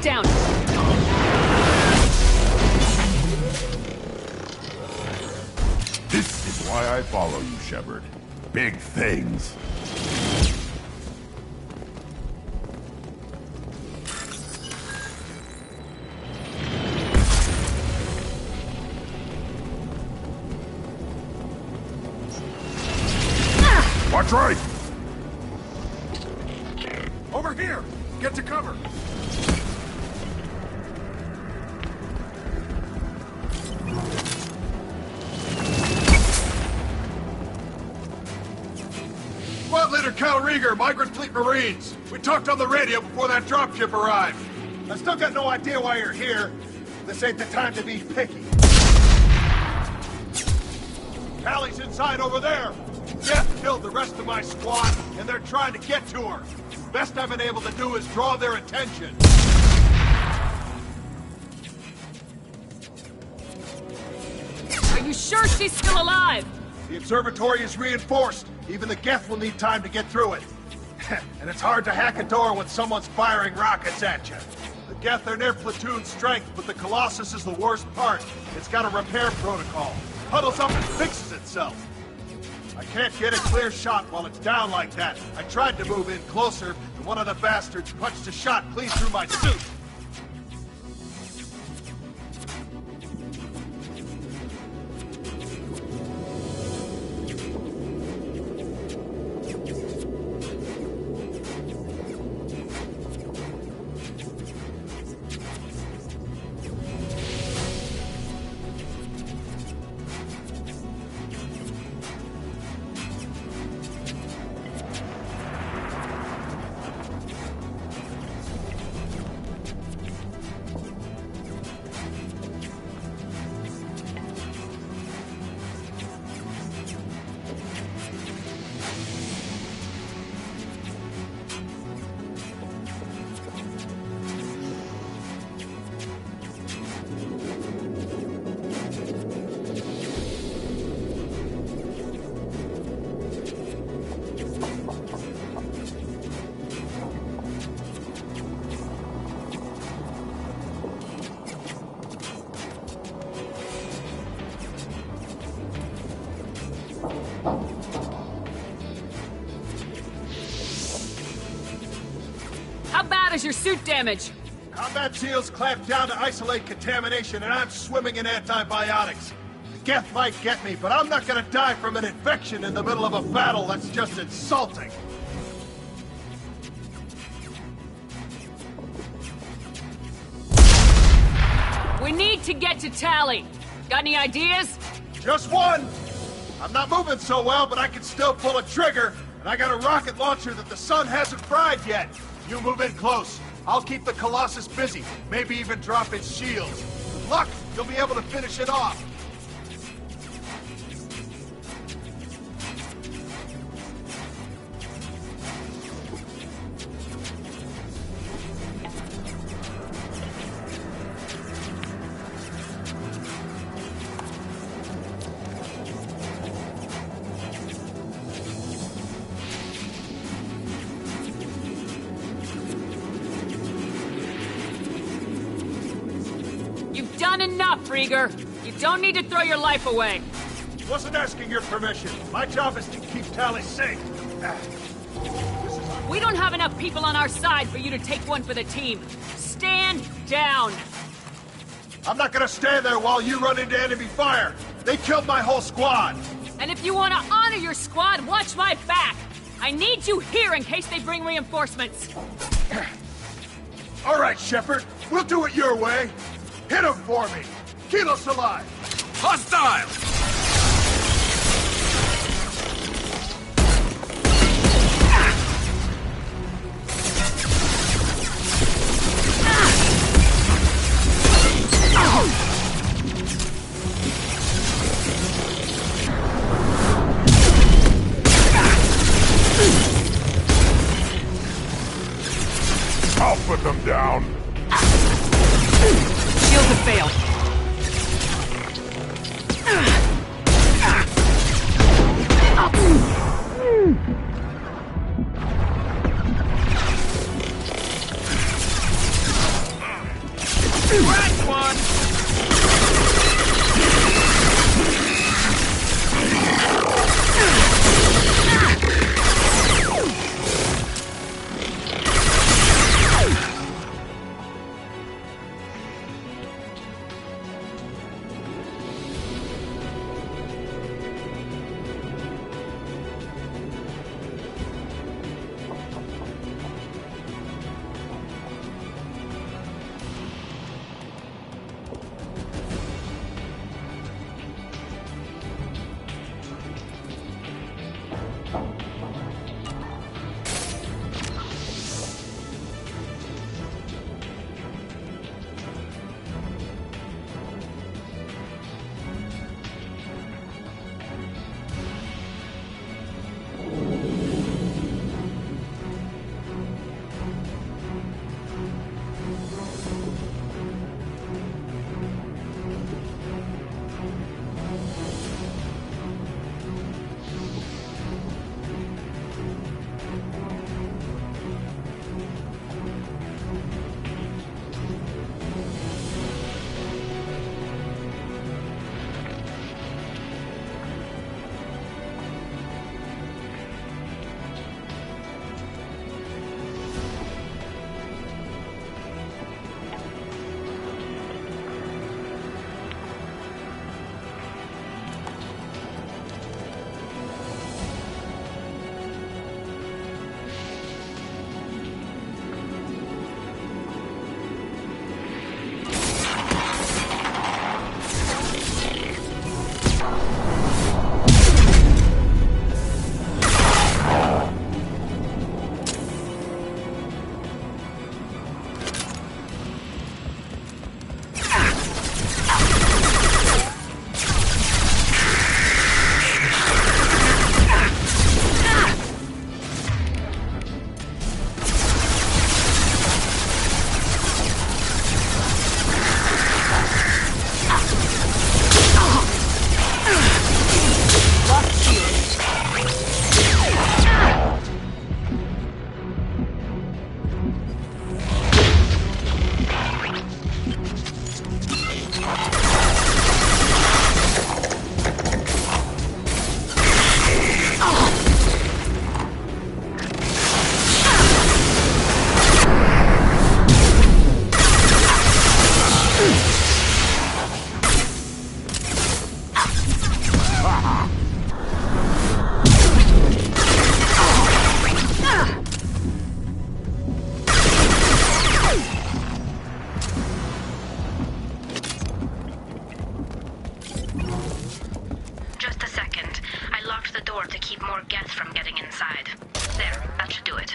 Get down! This is why I follow you, Shepard. Big things. Watch right! Over here! Get to cover! Squad Leader Cal Rieger, Migrant Fleet Marines. We talked on the radio before that dropship arrived. I still got no idea why you're here. This ain't the time to be picky. Callie's inside over there. Death killed the rest of my squad, and they're trying to get to her. Best I've been able to do is draw their attention. Are you sure she's still alive? The observatory is reinforced. Even the Geth will need time to get through it. And it's hard to hack a door when someone's firing rockets at you. The Geth are near platoon strength, but the Colossus is the worst part. It's got a repair protocol. Huddles up and fixes itself. I can't get a clear shot while it's down like that. I tried to move in closer, and one of the bastards punched a shot clean through my suit. How bad is your suit damage? Combat SEALs clamped down to isolate contamination, and I'm swimming in antibiotics. The Geth might get me, but I'm not gonna die from an infection in the middle of a battle. That's just insulting. We need to get to Tali. Got any ideas? Just one! I'm not moving so well, but I can still pull a trigger, and I got a rocket launcher that the sun hasn't fried yet. You move in close. I'll keep the Colossus busy, maybe even drop its shields. With luck, you'll be able to finish it off. You've done enough, Rieger. You don't need to throw your life away. Wasn't asking your permission. My job is to keep Tali safe. We don't have enough people on our side for you to take one for the team. Stand down. I'm not gonna stand there while you run into enemy fire. They killed my whole squad. And if you want to honor your squad, watch my back. I need you here in case they bring reinforcements. All right, Shepard. We'll do it your way. Hit him for me. Kilos alive. Hostile! I'll put them down. Shields have failed. door to keep more Geth from getting inside. There, that should do it.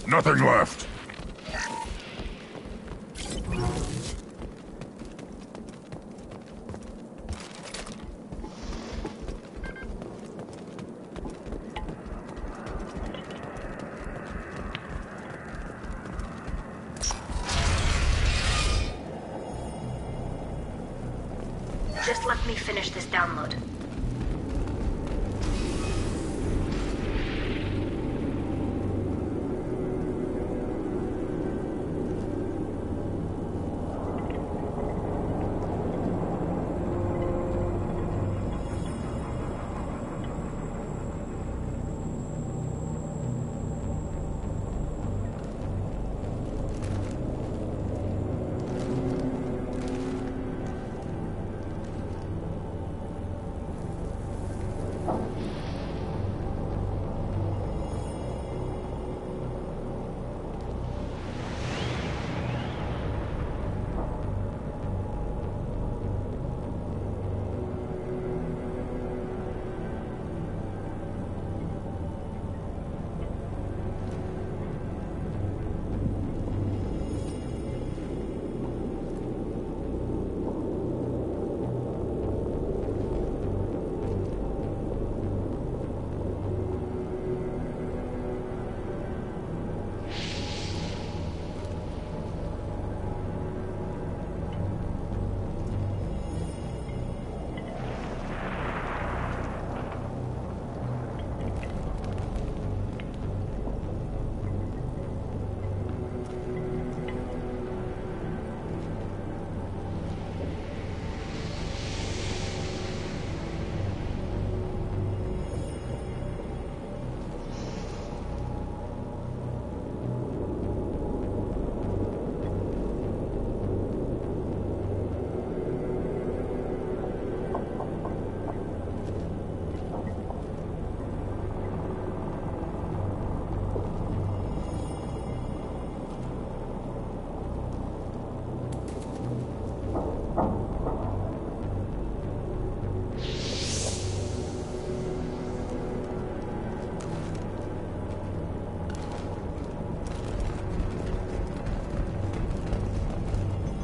Nothing left. Just let me finish this download.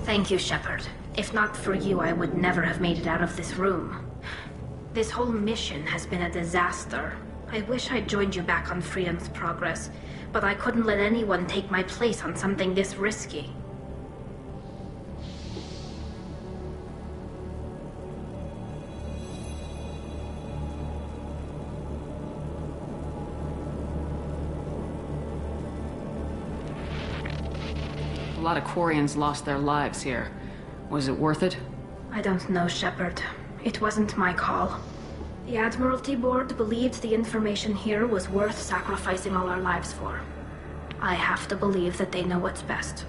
Thank you, Shepard. If not for you, I would never have made it out of this room. This whole mission has been a disaster. I wish I'd joined you back on Freedom's Progress, but I couldn't let anyone take my place on something this risky. A lot of Quarians lost their lives here. Was it worth it? I don't know, Shepard. It wasn't my call. The Admiralty Board believed the information here was worth sacrificing all our lives for. I have to believe that they know what's best.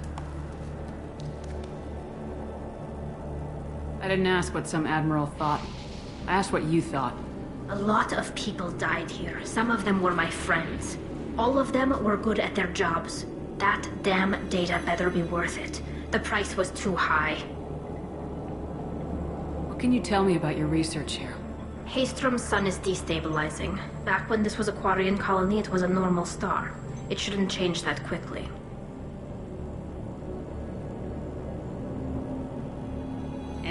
I didn't ask what some admiral thought. I asked what you thought. A lot of people died here. Some of them were my friends. All of them were good at their jobs. That damn data better be worth it. The price was too high. What can you tell me about your research here? Haystrom's sun is destabilizing. Back when this was a Quarian colony, it was a normal star. It shouldn't change that quickly.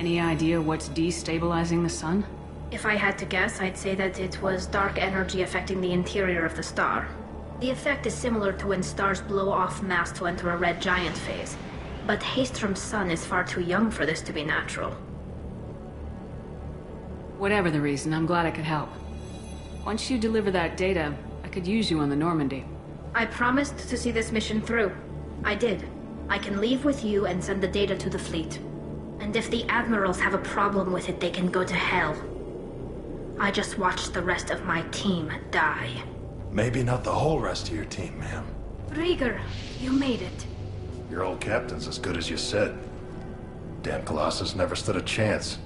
Any idea what's destabilizing the sun? If I had to guess, I'd say that it was dark energy affecting the interior of the star. The effect is similar to when stars blow off mass to enter a red giant phase. But haste from sun is far too young for this to be natural. Whatever the reason, I'm glad I could help. Once you deliver that data, I could use you on the Normandy. I promised to see this mission through. I did. I can leave with you and send the data to the fleet. And if the admirals have a problem with it, they can go to hell. I just watched the rest of my team die. Maybe not the whole rest of your team, ma'am. Rieger, you made it. Your old captain's as good as you said. Damn Colossus never stood a chance.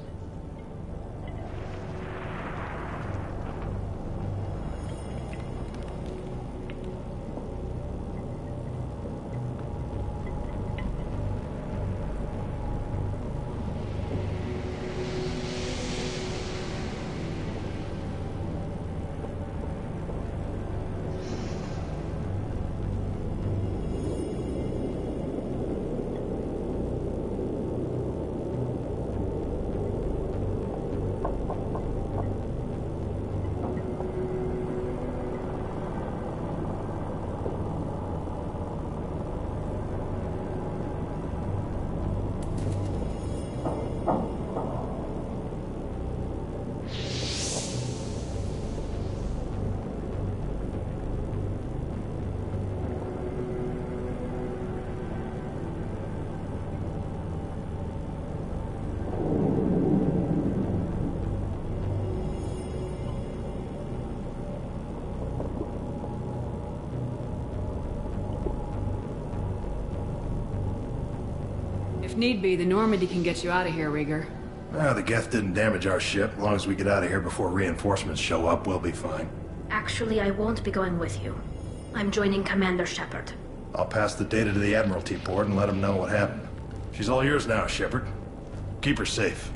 If need be, the Normandy can get you out of here, Rieger. The Geth didn't damage our ship. As long as we get out of here before reinforcements show up, we'll be fine. Actually, I won't be going with you. I'm joining Commander Shepard. I'll pass the data to the Admiralty board and let them know what happened. She's all yours now, Shepard. Keep her safe.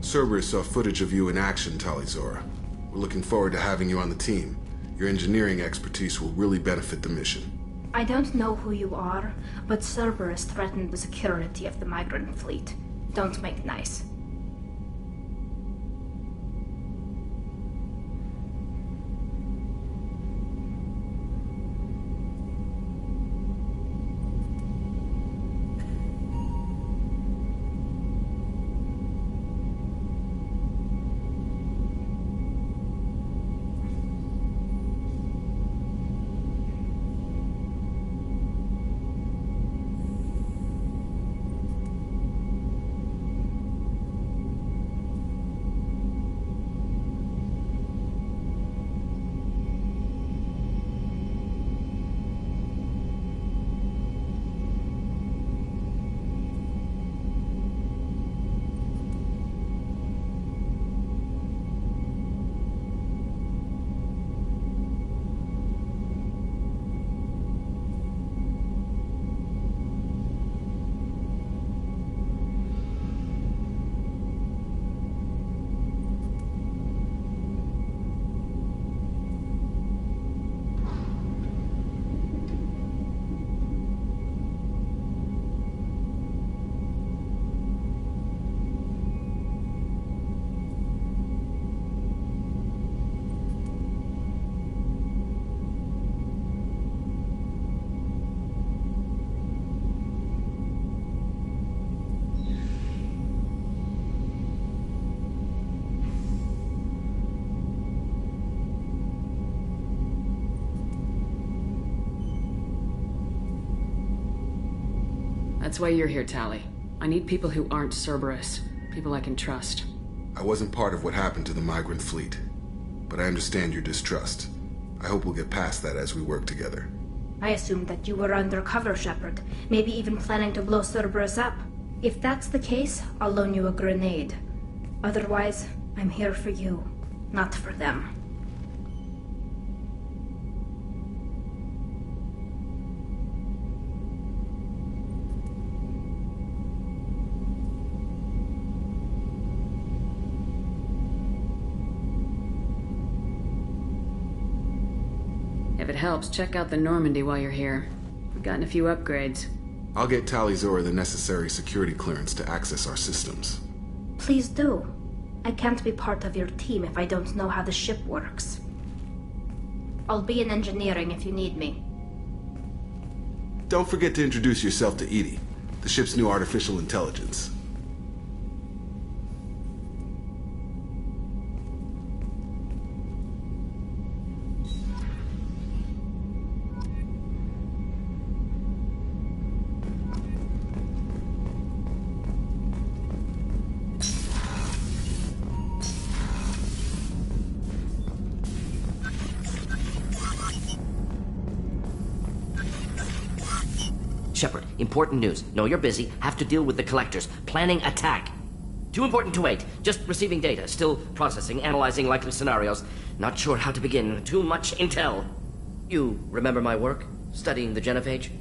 Cerberus saw footage of you in action, Tali'Zorah. We're looking forward to having you on the team. Your engineering expertise will really benefit the mission. I don't know who you are, but Cerberus threatened the security of the migrant fleet. Don't make nice. That's why you're here, Tali. I need people who aren't Cerberus. People I can trust. I wasn't part of what happened to the migrant fleet, but I understand your distrust. I hope we'll get past that as we work together. I assumed that you were undercover, Shepard. Maybe even planning to blow Cerberus up. If that's the case, I'll loan you a grenade. Otherwise, I'm here for you, not for them. If it helps, check out the Normandy while you're here. We've gotten a few upgrades. I'll get Tali'Zorah the necessary security clearance to access our systems. Please do. I can't be part of your team if I don't know how the ship works. I'll be in engineering if you need me. Don't forget to introduce yourself to EDI, the ship's new artificial intelligence. Shepard, important news. Know you're busy. Have to deal with the collectors. Planning attack. Too important to wait. Just receiving data. Still processing, analyzing likely scenarios. Not sure how to begin. Too much intel. You remember my work? Studying the genophage?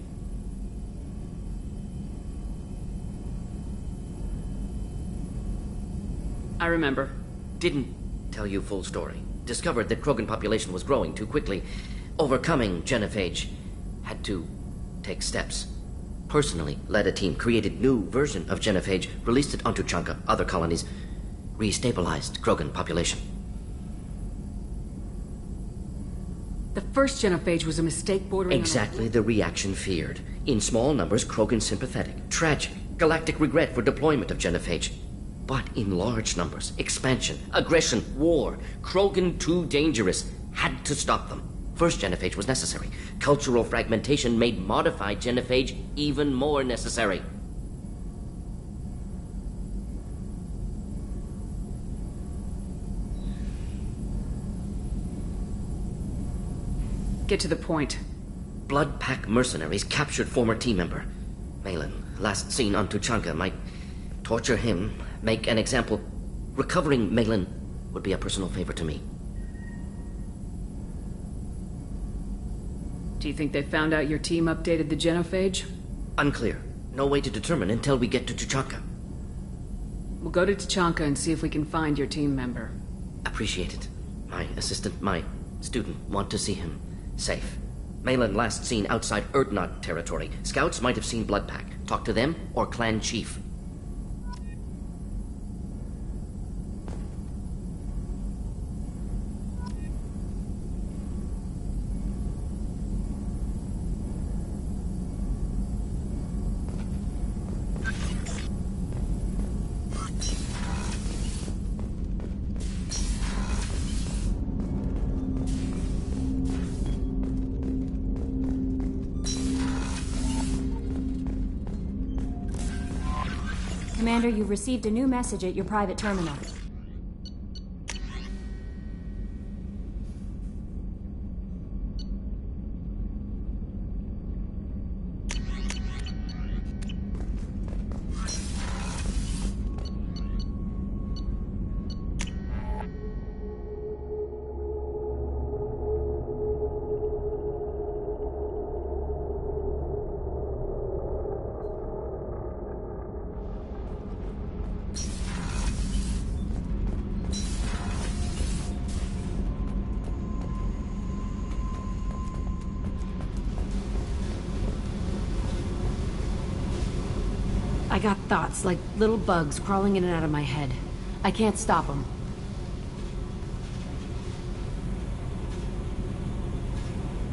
I remember. Didn't tell you full story. Discovered that Krogan population was growing too quickly. Overcoming genophage. Had to take steps. Personally led a team, created new version of genophage, released it onto Tuchanka, other colonies, restabilized Krogan population. The first genophage was a mistake bordering on... Exactly the reaction feared. In small numbers, Krogan sympathetic. Tragic. Galactic regret for deployment of genophage. But in large numbers, expansion, aggression, war. Krogan too dangerous. Had to stop them. First genophage was necessary. Cultural fragmentation made modified genophage even more necessary. Get to the point. Blood Pack mercenaries captured former team member. Maelon, last seen on Tuchanka, might torture him, make an example. Recovering Maelon would be a personal favor to me. Do you think they found out your team updated the genophage? Unclear. No way to determine until we get to Tuchanka. We'll go to Tuchanka and see if we can find your team member. Appreciate it. My assistant, my student, want to see him safe. Maelon last seen outside Urdnot territory. Scouts might have seen Bloodpack. Talk to them or clan chief. Commander, you've received a new message at your private terminal. I got thoughts like little bugs crawling in and out of my head. I can't stop them.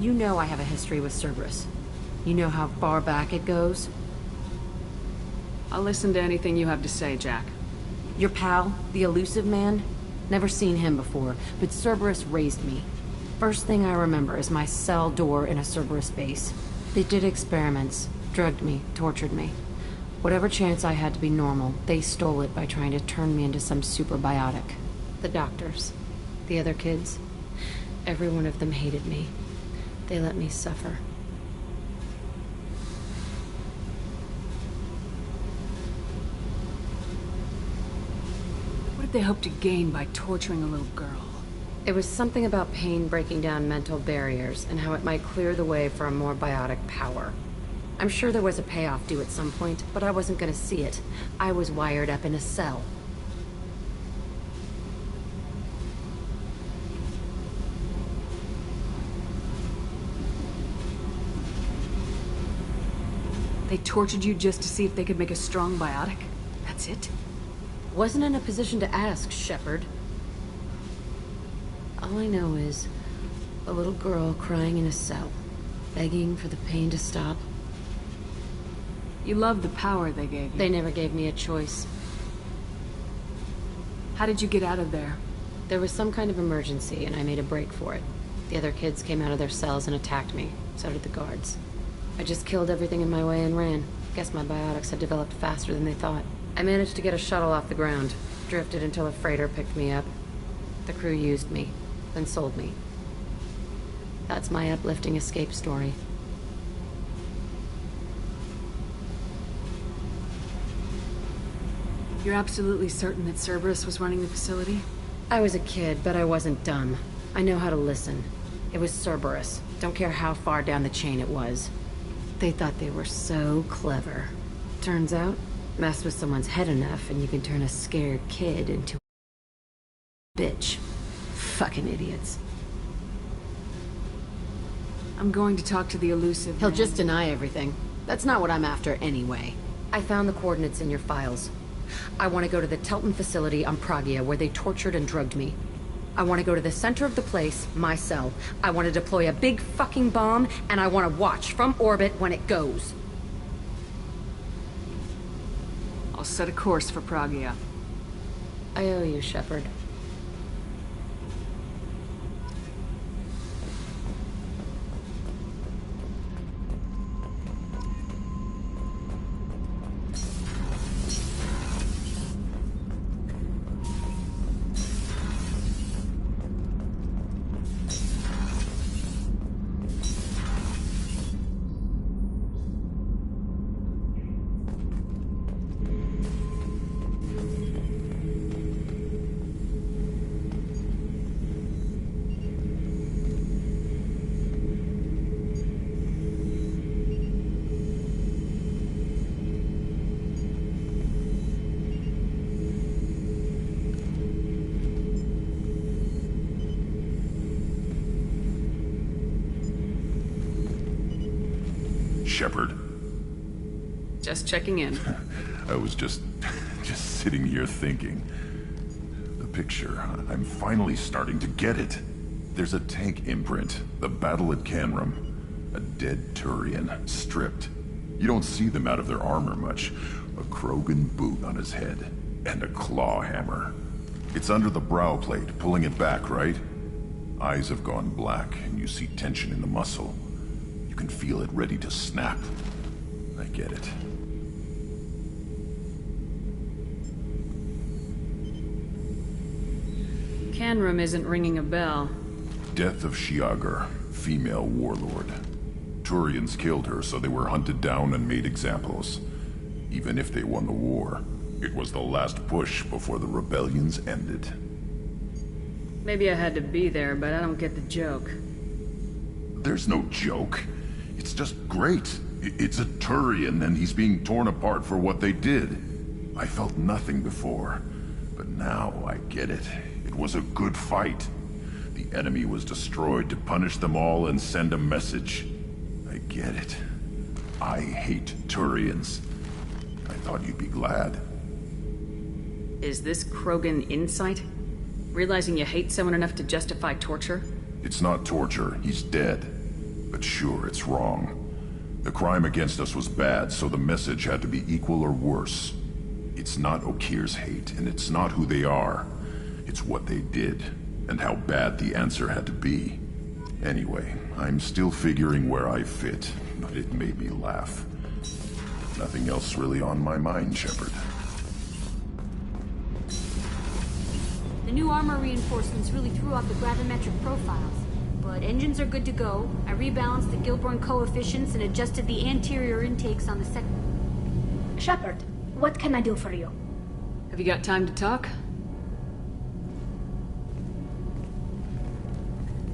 You know I have a history with Cerberus. You know how far back it goes? I'll listen to anything you have to say, Jack. Your pal, the elusive man? Never seen him before, but Cerberus raised me. First thing I remember is my cell door in a Cerberus base. They did experiments, drugged me, tortured me. Whatever chance I had to be normal, they stole it by trying to turn me into some superbiotic. The doctors, the other kids, every one of them hated me. They let me suffer. What did they hope to gain by torturing a little girl? It was something about pain breaking down mental barriers, and how it might clear the way for a more biotic power. I'm sure there was a payoff due at some point, but I wasn't gonna see it. I was wired up in a cell. They tortured you just to see if they could make a strong biotic? That's it? Wasn't in a position to ask, Shepard. All I know is a little girl crying in a cell, begging for the pain to stop. You love the power they gave you. They never gave me a choice. How did you get out of there? There was some kind of emergency, and I made a break for it. The other kids came out of their cells and attacked me. So did the guards. I just killed everything in my way and ran. Guess my biotics had developed faster than they thought. I managed to get a shuttle off the ground. Drifted until a freighter picked me up. The crew used me, then sold me. That's my uplifting escape story. You're absolutely certain that Cerberus was running the facility? I was a kid, but I wasn't dumb. I know how to listen. It was Cerberus. Don't care how far down the chain it was. They thought they were so clever. Turns out, mess with someone's head enough and you can turn a scared kid into a bitch. Fucking idiots. I'm going to talk to the elusive He'll man. just deny everything. That's not what I'm after anyway. I found the coordinates in your files. I want to go to the Telton facility on Pragia where they tortured and drugged me. I want to go to the center of the place, my cell. I want to deploy a big fucking bomb, and I want to watch from orbit when it goes. I'll set a course for Pragia. I owe you, Shepard. Shepard. Just checking in. I was just sitting here thinking. The picture, I'm finally starting to get it. There's a tank imprint, the battle at Canrum. A dead Turian, stripped. You don't see them out of their armor much. A Krogan boot on his head, and a claw hammer. It's under the brow plate, pulling it back, right? Eyes have gone black, and you see tension in the muscle. You can feel it ready to snap. I get it. Canrum isn't ringing a bell. Death of Shiagar, female warlord. Turians killed her, so they were hunted down and made examples. Even if they won the war, it was the last push before the rebellions ended. Maybe I had to be there, but I don't get the joke. There's no joke. It's just great. It's a Turian, and he's being torn apart for what they did. I felt nothing before, but now I get it. It was a good fight. The enemy was destroyed to punish them all and send a message. I get it. I hate Turians. I thought you'd be glad. Is this Krogan insight? Realizing you hate someone enough to justify torture? It's not torture. He's dead. But sure, it's wrong. The crime against us was bad, so the message had to be equal or worse. It's not Okeer's hate, and it's not who they are. It's what they did, and how bad the answer had to be. Anyway, I'm still figuring where I fit, but it made me laugh. Nothing else really on my mind, Shepard. The new armor reinforcements really threw off the gravimetric profiles. But engines are good to go. I rebalanced the Gilborn coefficients and adjusted the anterior intakes on the second. Shepard, what can I do for you? Have you got time to talk?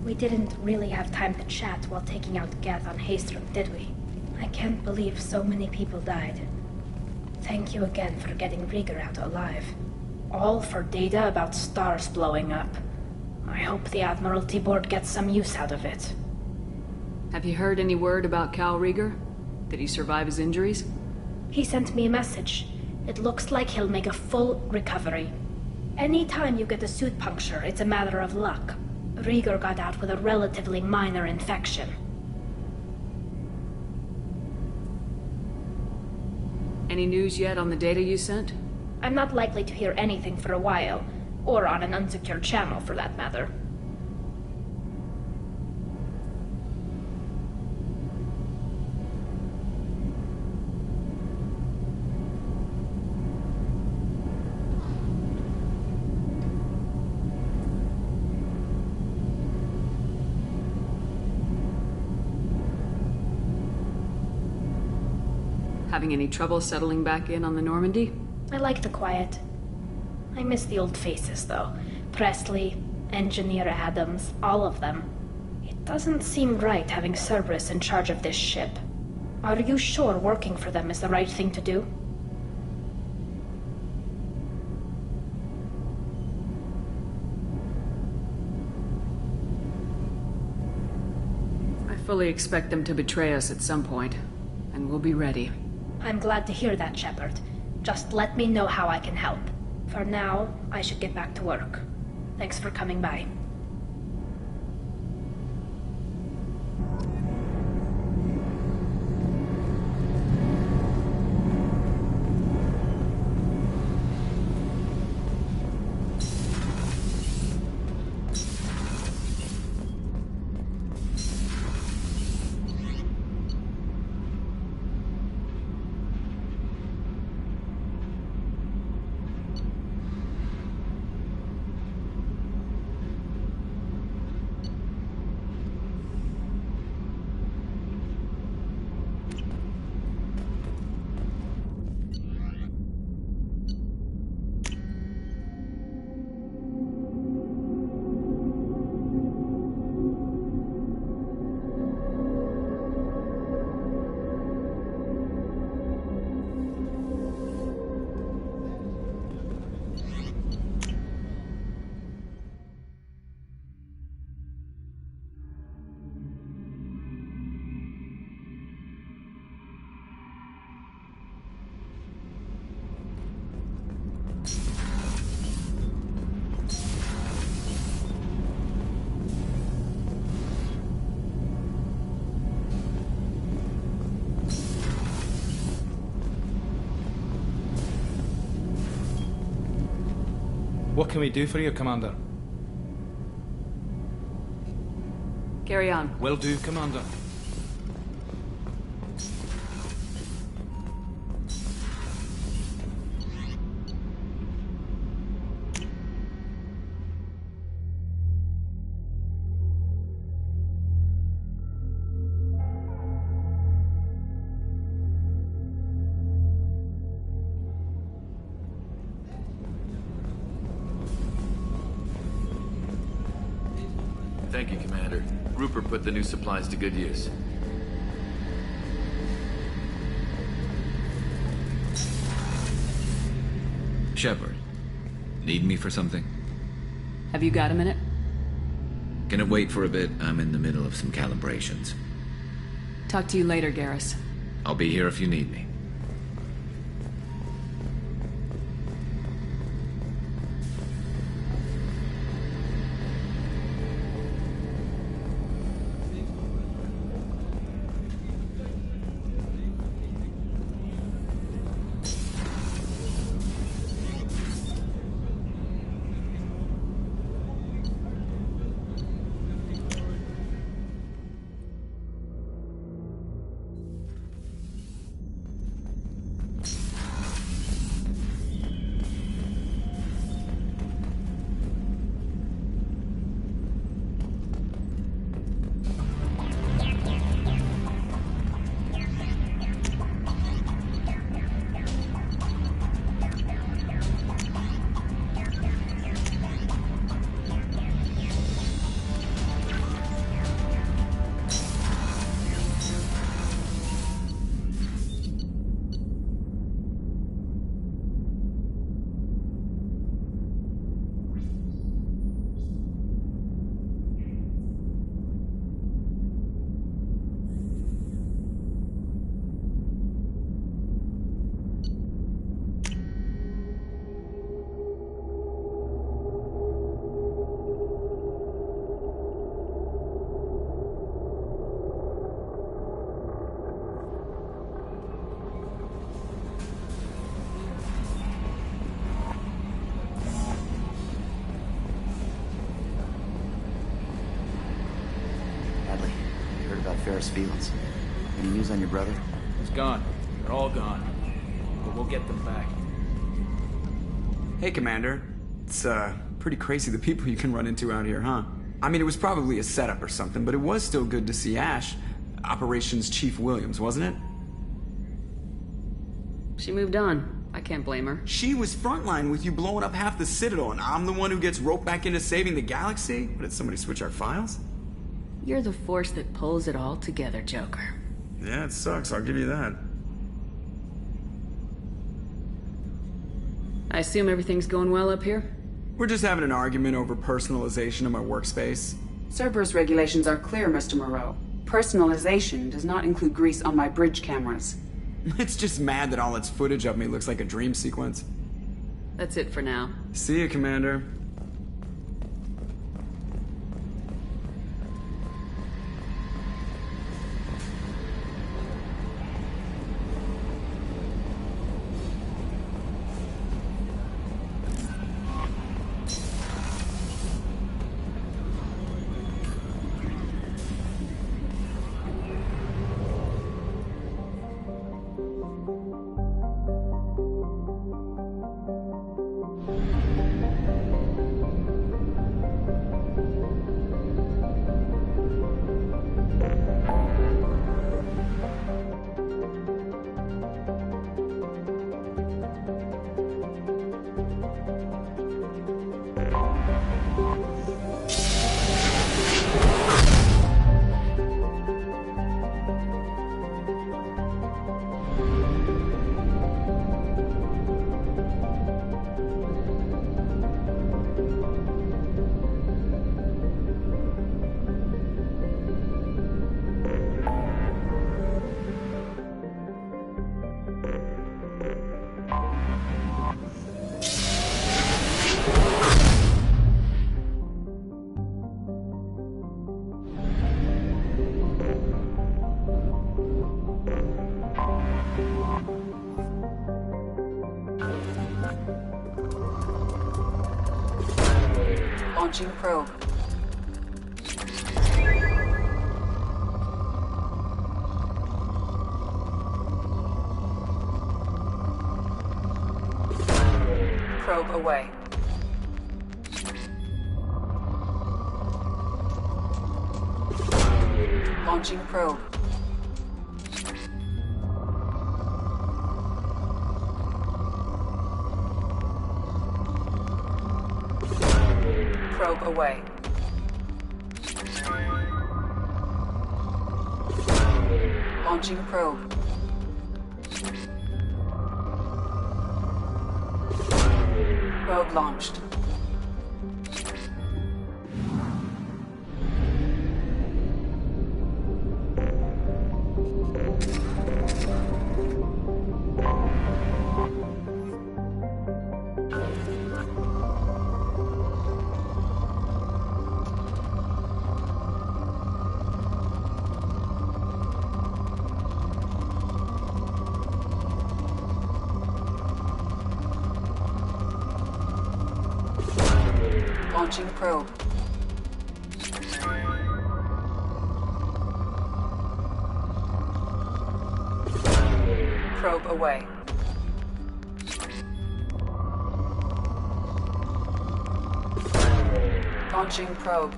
We didn't really have time to chat while taking out Geth on Haestrom, did we? I can't believe so many people died. Thank you again for getting Rieger out alive. All for data about stars blowing up. I hope the Admiralty Board gets some use out of it. Have you heard any word about Cal Rieger? Did he survive his injuries? He sent me a message. It looks like he'll make a full recovery. Anytime you get a suit puncture, it's a matter of luck. Rieger got out with a relatively minor infection. Any news yet on the data you sent? I'm not likely to hear anything for a while, or on an unsecured channel for that matter. Having any trouble settling back in on the Normandy? I like the quiet. I miss the old faces, though. Presley, Engineer Adams, all of them. It doesn't seem right having Cerberus in charge of this ship. Are you sure working for them is the right thing to do? I fully expect them to betray us at some point, and we'll be ready. I'm glad to hear that, Shepard. Just let me know how I can help. For now, I should get back to work. Thanks for coming by. What can we do for you, Commander? Carry on. Will do, Commander. Thank you, Commander. Rupert put the new supplies to good use. Shepard, need me for something? Have you got a minute? Can it wait for a bit? I'm in the middle of some calibrations. Talk to you later, Garrus. I'll be here if you need me. Force Fields. Any news on your brother? He's gone. They're all gone. But we'll get them back. Hey, Commander. It's, pretty crazy the people you can run into out here, huh? I mean, it was probably a setup or something, but it was still good to see Ash. Operations Chief Williams, wasn't it? She moved on. I can't blame her. She was frontline with you blowing up half the Citadel, and I'm the one who gets roped back into saving the galaxy? But did somebody switch our files? You're the force that pulls it all together, Joker. Yeah, it sucks, I'll give you that. I assume everything's going well up here? We're just having an argument over personalization of my workspace. Cerberus regulations are clear, Mr. Moreau. Personalization does not include grease on my bridge cameras. It's just mad that all its footage of me looks like a dream sequence. That's it for now. See you, Commander. Launching probe. Probe away. Launching probe. Probe away. Launching probe. Probe launched. Launching probe. Probe away. Launching probe.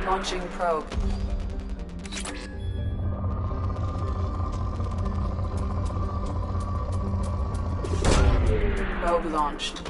Launching probe. Probe launched.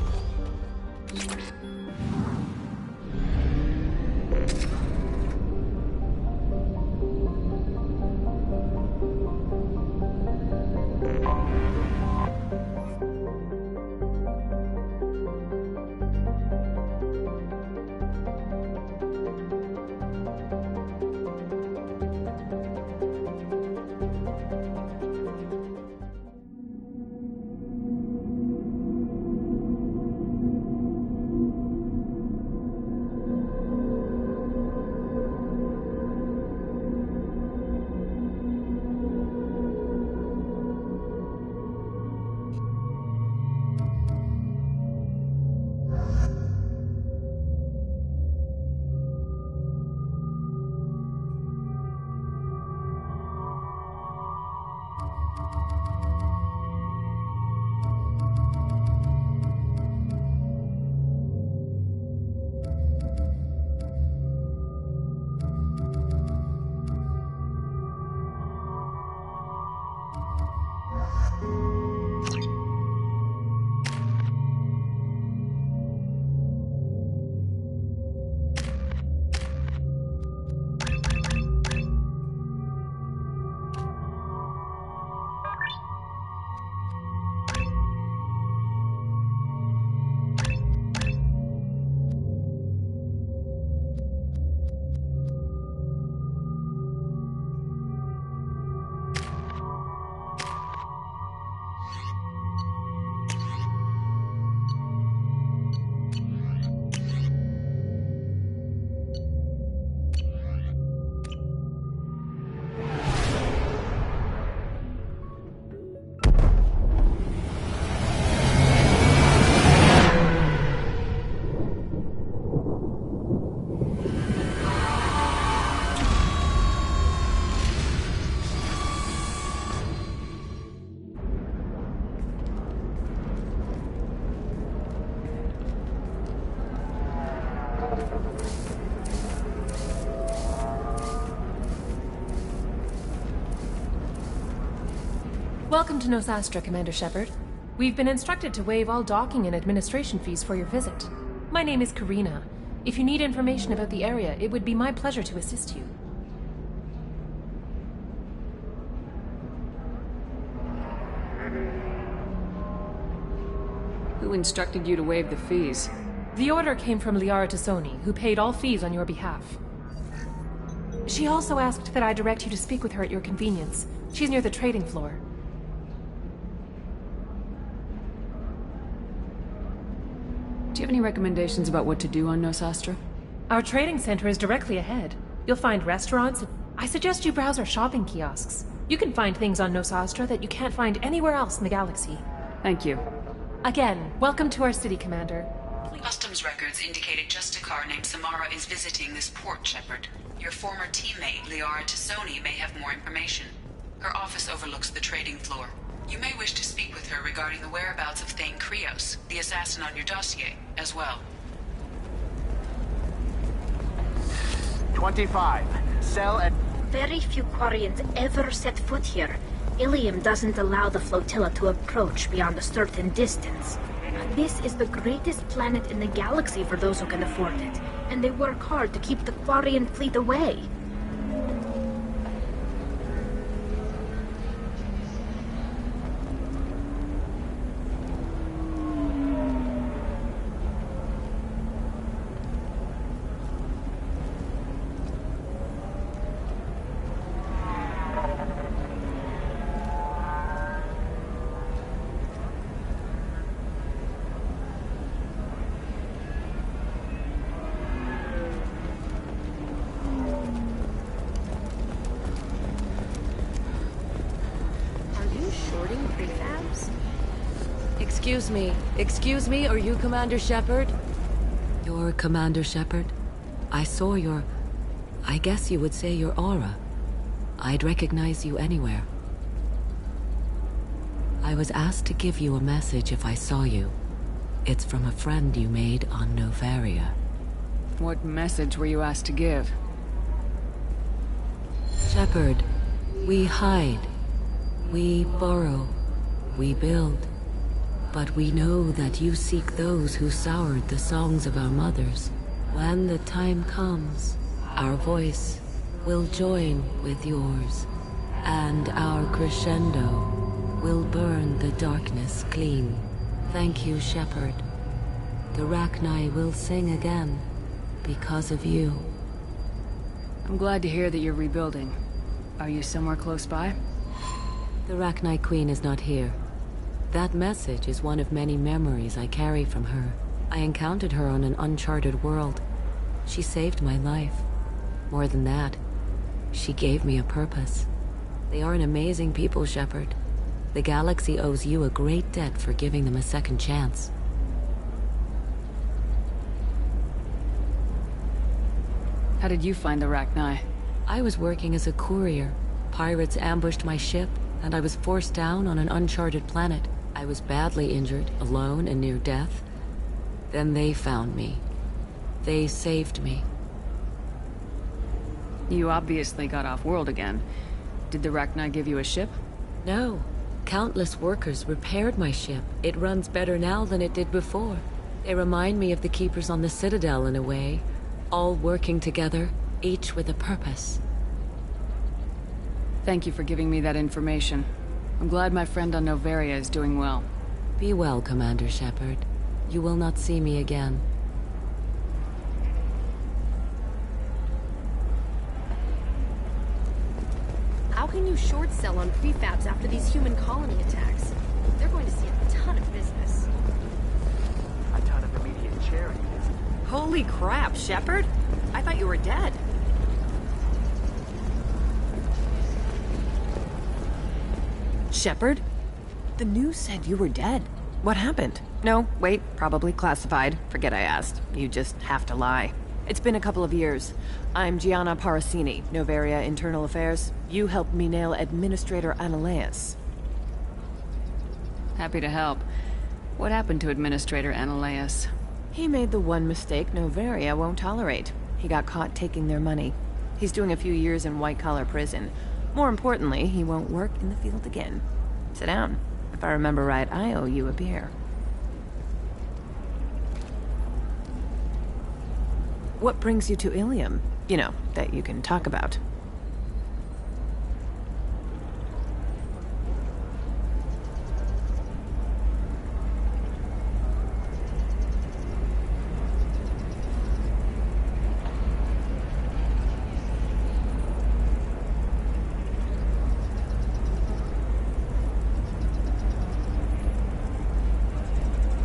Welcome to Nosastra, Commander Shepard. We've been instructed to waive all docking and administration fees for your visit. My name is Karina. If you need information about the area, it would be my pleasure to assist you. Who instructed you to waive the fees? The order came from Liara Tassoni, who paid all fees on your behalf. She also asked that I direct you to speak with her at your convenience. She's near the trading floor. Do you have any recommendations about what to do on Nosastra? Our trading center is directly ahead. You'll find restaurants. I suggest you browse our shopping kiosks. You can find things on Nosastra that you can't find anywhere else in the galaxy. Thank you. Again, welcome to our city, Commander. Customs records indicated just a car named Samara is visiting this port, Shepard. Your former teammate, Liara Tassoni, may have more information. Her office overlooks the trading floor. You may wish to speak with her regarding the whereabouts of Thane Krios, the assassin on your dossier, as well. 25. Cell at... Very few Quarians ever set foot here. Ilium doesn't allow the flotilla to approach beyond a certain distance. This is the greatest planet in the galaxy for those who can afford it, and they work hard to keep the Quarian fleet away. Excuse me, are you Commander Shepard? You're Commander Shepard? I saw your... I guess you would say your aura. I'd recognize you anywhere. I was asked to give you a message if I saw you. It's from a friend you made on Novaria. What message were you asked to give? Shepard, we hide. We borrow. We build. But we know that you seek those who soured the songs of our mothers. When the time comes, our voice will join with yours, and our crescendo will burn the darkness clean. Thank you, Shepard. The Rachni will sing again because of you. I'm glad to hear that you're rebuilding. Are you somewhere close by? The Rachni Queen is not here. That message is one of many memories I carry from her. I encountered her on an uncharted world. She saved my life. More than that, she gave me a purpose. They are an amazing people, Shepard. The galaxy owes you a great debt for giving them a second chance. How did you find the Rachni? I was working as a courier. Pirates ambushed my ship, and I was forced down on an uncharted planet. I was badly injured, alone and near death. Then they found me. They saved me. You obviously got off-world again. Did the Rachni give you a ship? No. Countless workers repaired my ship. It runs better now than it did before. They remind me of the Keepers on the Citadel in a way. All working together, each with a purpose. Thank you for giving me that information. I'm glad my friend on Novaria is doing well. Be well, Commander Shepard. You will not see me again. How can you short sell on prefabs after these human colony attacks? They're going to see a ton of business. A ton of immediate charity business. Holy crap, Shepard! I thought you were dead. Shepard? The news said you were dead. What happened? No, wait, probably classified. Forget I asked. You just have to lie. It's been a couple of years. I'm Gianna Parasini, Novaria Internal Affairs. You helped me nail Administrator Analaeus. Happy to help. What happened to Administrator Analaeus? He made the one mistake Noveria won't tolerate. He got caught taking their money. He's doing a few years in white-collar prison. More importantly, he won't work in the field again. Sit down. If I remember right, I owe you a beer. What brings you to Ilium? You know, that you can talk about.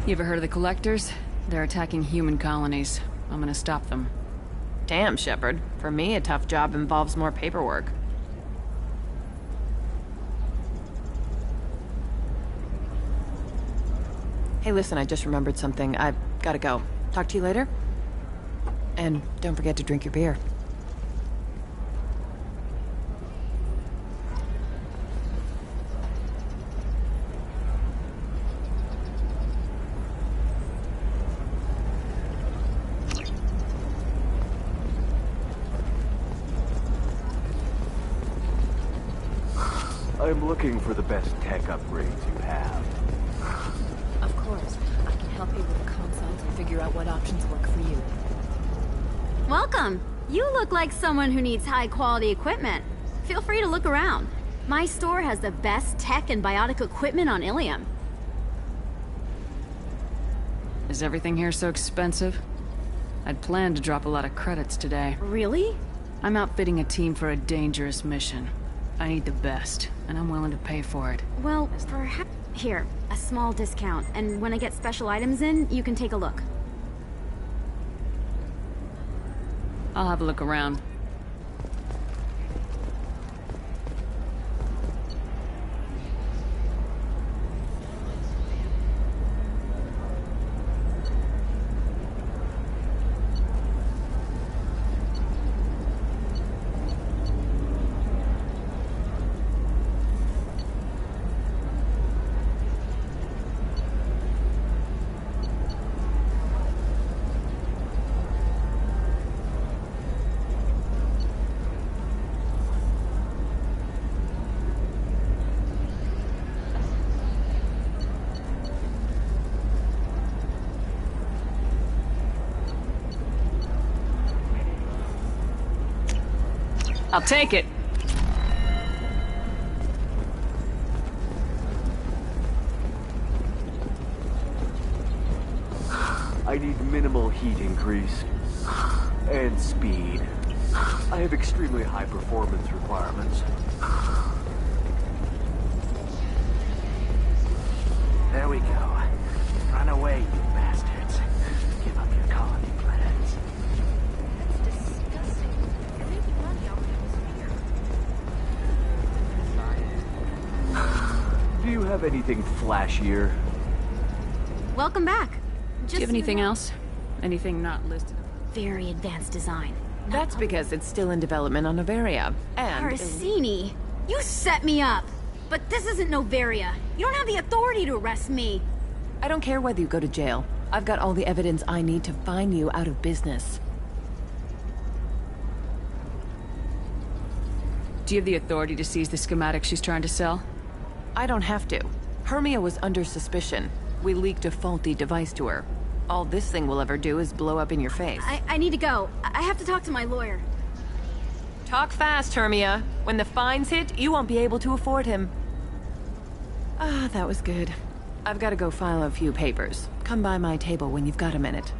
You ever heard of the Collectors? They're attacking human colonies. I'm gonna stop them. Damn, Shepard. For me, a tough job involves more paperwork. Hey, listen, I just remembered something. I've gotta go. Talk to you later? And don't forget to drink your beer. I'm looking for the best tech upgrades you have. Of course. I can help you with the consult and figure out what options work for you. Welcome! You look like someone who needs high-quality equipment. Feel free to look around. My store has the best tech and biotic equipment on Ilium. Is everything here so expensive? I'd planned to drop a lot of credits today. Really? I'm outfitting a team for a dangerous mission. I need the best, and I'm willing to pay for it. Well, perhaps... Here, a small discount, and when I get special items in, you can take a look. I'll have a look around. I'll take it. I need minimal heat increase. And speed. I have extremely high performance requirements. There we go. Run away, you bastards. Give up your colony plans. That's disgusting. You're making money off of Do you have anything flashier? Welcome back. Do you have anything else? Anything not listed? Very advanced design. That's because it's still in development on Noveria. And... Arsini, you set me up. But this isn't Noveria. You don't have the authority to arrest me. I don't care whether you go to jail. I've got all the evidence I need to find you out of business. Do you have the authority to seize the schematic she's trying to sell? I don't have to. Hermia was under suspicion. We leaked a faulty device to her. All this thing will ever do is blow up in your face. I need to go. I have to talk to my lawyer. Talk fast, Hermia. When the fines hit, you won't be able to afford him. Ah, that was good. I've got to go file a few papers. Come by my table when you've got a minute.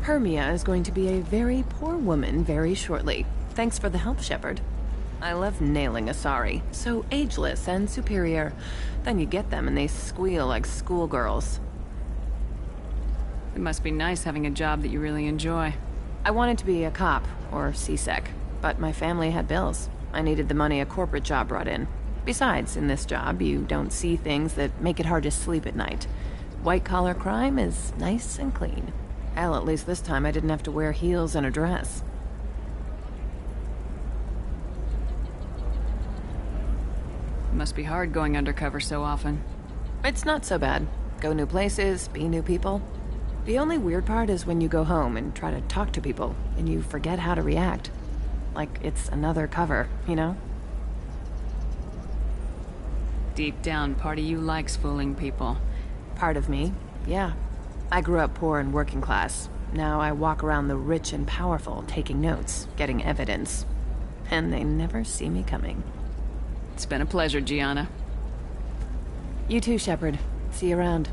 Hermia is going to be a very poor woman very shortly. Thanks for the help, Shepard. I love nailing Asari. So ageless and superior. Then you get them and they squeal like schoolgirls. It must be nice having a job that you really enjoy. I wanted to be a cop, or CSEC, but my family had bills. I needed the money a corporate job brought in. Besides, in this job, you don't see things that make it hard to sleep at night. White-collar crime is nice and clean. Hell, at least this time I didn't have to wear heels and a dress. Must be hard going undercover so often. It's not so bad. Go new places, be new people. The only weird part is when you go home and try to talk to people, and you forget how to react. Like it's another cover, you know? Deep down, part of you likes fooling people. Part of me, yeah. I grew up poor and working class. Now I walk around the rich and powerful, taking notes, getting evidence. And they never see me coming. It's been a pleasure, Gianna. You too, Shepard. See you around.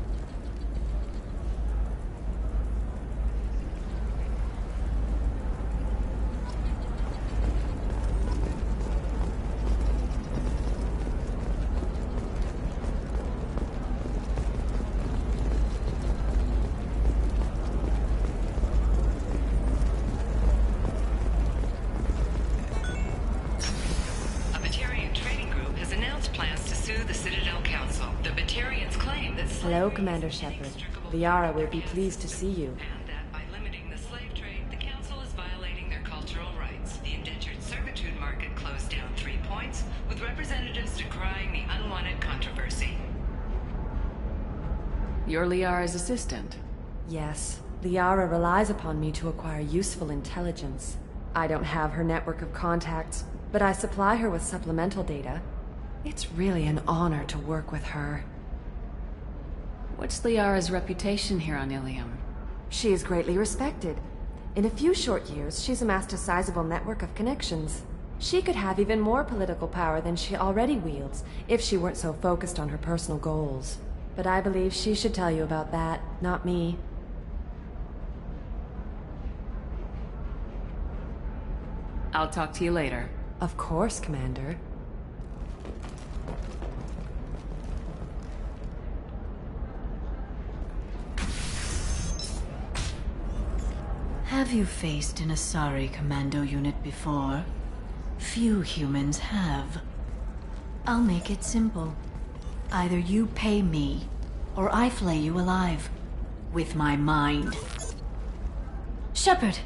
Hello, Commander Shepard. Liara will be pleased to see you. And that by limiting the slave trade, the Council is violating their cultural rights. The indentured servitude market closed down 3 points, with representatives decrying the unwanted controversy. You're Liara's assistant. Yes, Liara relies upon me to acquire useful intelligence. I don't have her network of contacts, but I supply her with supplemental data. It's really an honor to work with her. What's Liara's reputation here on Ilium? She is greatly respected. In a few short years, she's amassed a sizable network of connections. She could have even more political power than she already wields, if she weren't so focused on her personal goals. But I believe she should tell you about that, not me. I'll talk to you later. Of course, Commander. Have you faced an Asari commando unit before? Few humans have. I'll make it simple. Either you pay me, or I flay you alive. With my mind. Shepard!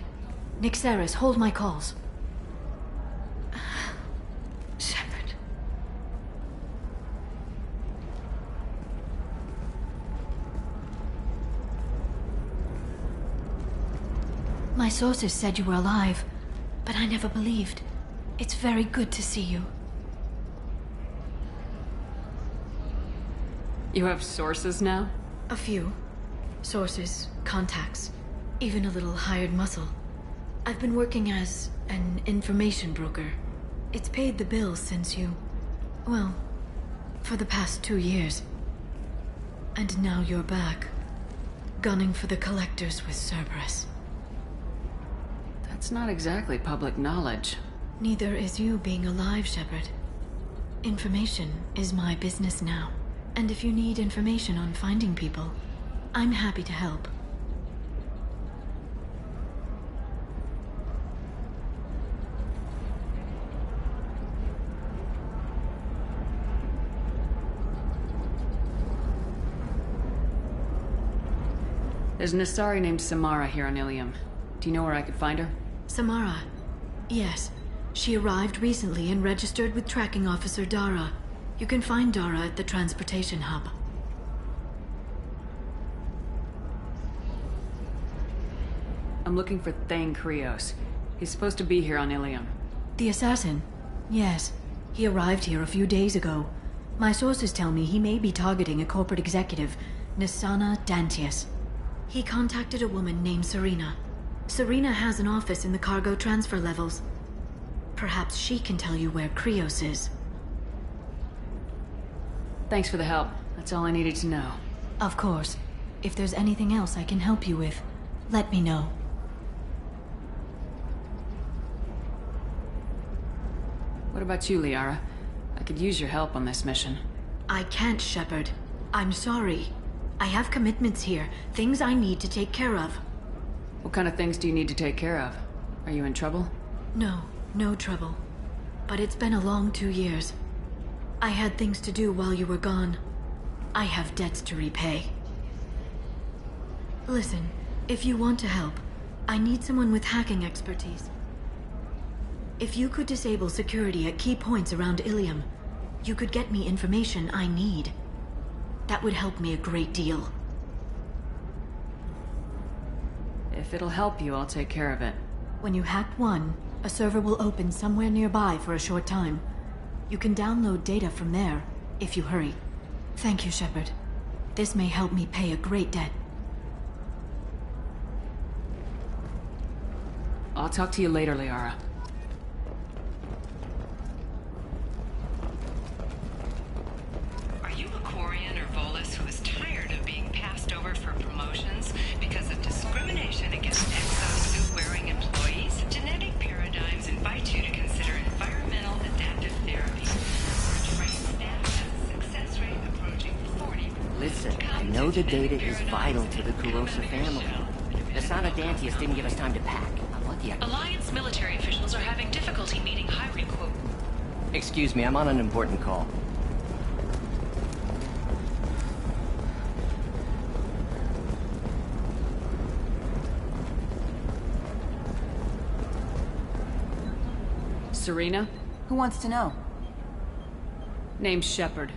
Nixeris, hold my calls. Shepard. My sources said you were alive, but I never believed. It's very good to see you. You have sources now? A few. Sources, contacts, even a little hired muscle. I've been working as an information broker. It's paid the bills since you... well, for the past 2 years. And now you're back, gunning for the Collectors with Cerberus. That's not exactly public knowledge. Neither is you being alive, Shepard. Information is my business now. And if you need information on finding people, I'm happy to help. There's an Asari named Samara here on Ilium. Do you know where I could find her? Samara? Yes. She arrived recently and registered with Tracking Officer Dara. You can find Dara at the transportation hub. I'm looking for Thane Krios. He's supposed to be here on Ilium. The assassin? Yes. He arrived here a few days ago. My sources tell me he may be targeting a corporate executive, Nisana Dantius. He contacted a woman named Serena. Serena has an office in the cargo transfer levels. Perhaps she can tell you where Krios is. Thanks for the help. That's all I needed to know. Of course. If there's anything else I can help you with, let me know. What about you, Liara? I could use your help on this mission. I can't, Shepard. I'm sorry. I have commitments here, things I need to take care of. What kind of things do you need to take care of? Are you in trouble? No, no trouble. But it's been a long 2 years. I had things to do while you were gone. I have debts to repay. Listen, if you want to help, I need someone with hacking expertise. If you could disable security at key points around Ilium, You could get me information I need. That would help me a great deal. If it'll help you, I'll take care of it. When you hack one, a server will open somewhere nearby for a short time. You can download data from there, if you hurry. Thank you, Shepard. This may help me pay a great debt. I'll talk to you later, Liara. Are you a Quarian or Volus who is tired of being passed over for promotions because of discrimination against exosuit-wearing employees? Genetic Paradigms invite you to consider environmental adaptive therapy. Our trained staff has a success rate approaching 40%. Listen, I know the data is vital to the Kurosa family. Nasana Dantius didn't give us time to pack. Alliance military officials are having difficulty meeting hiring quota. Excuse me, I'm on an important call. Serena? Who wants to know? Name's Shepard.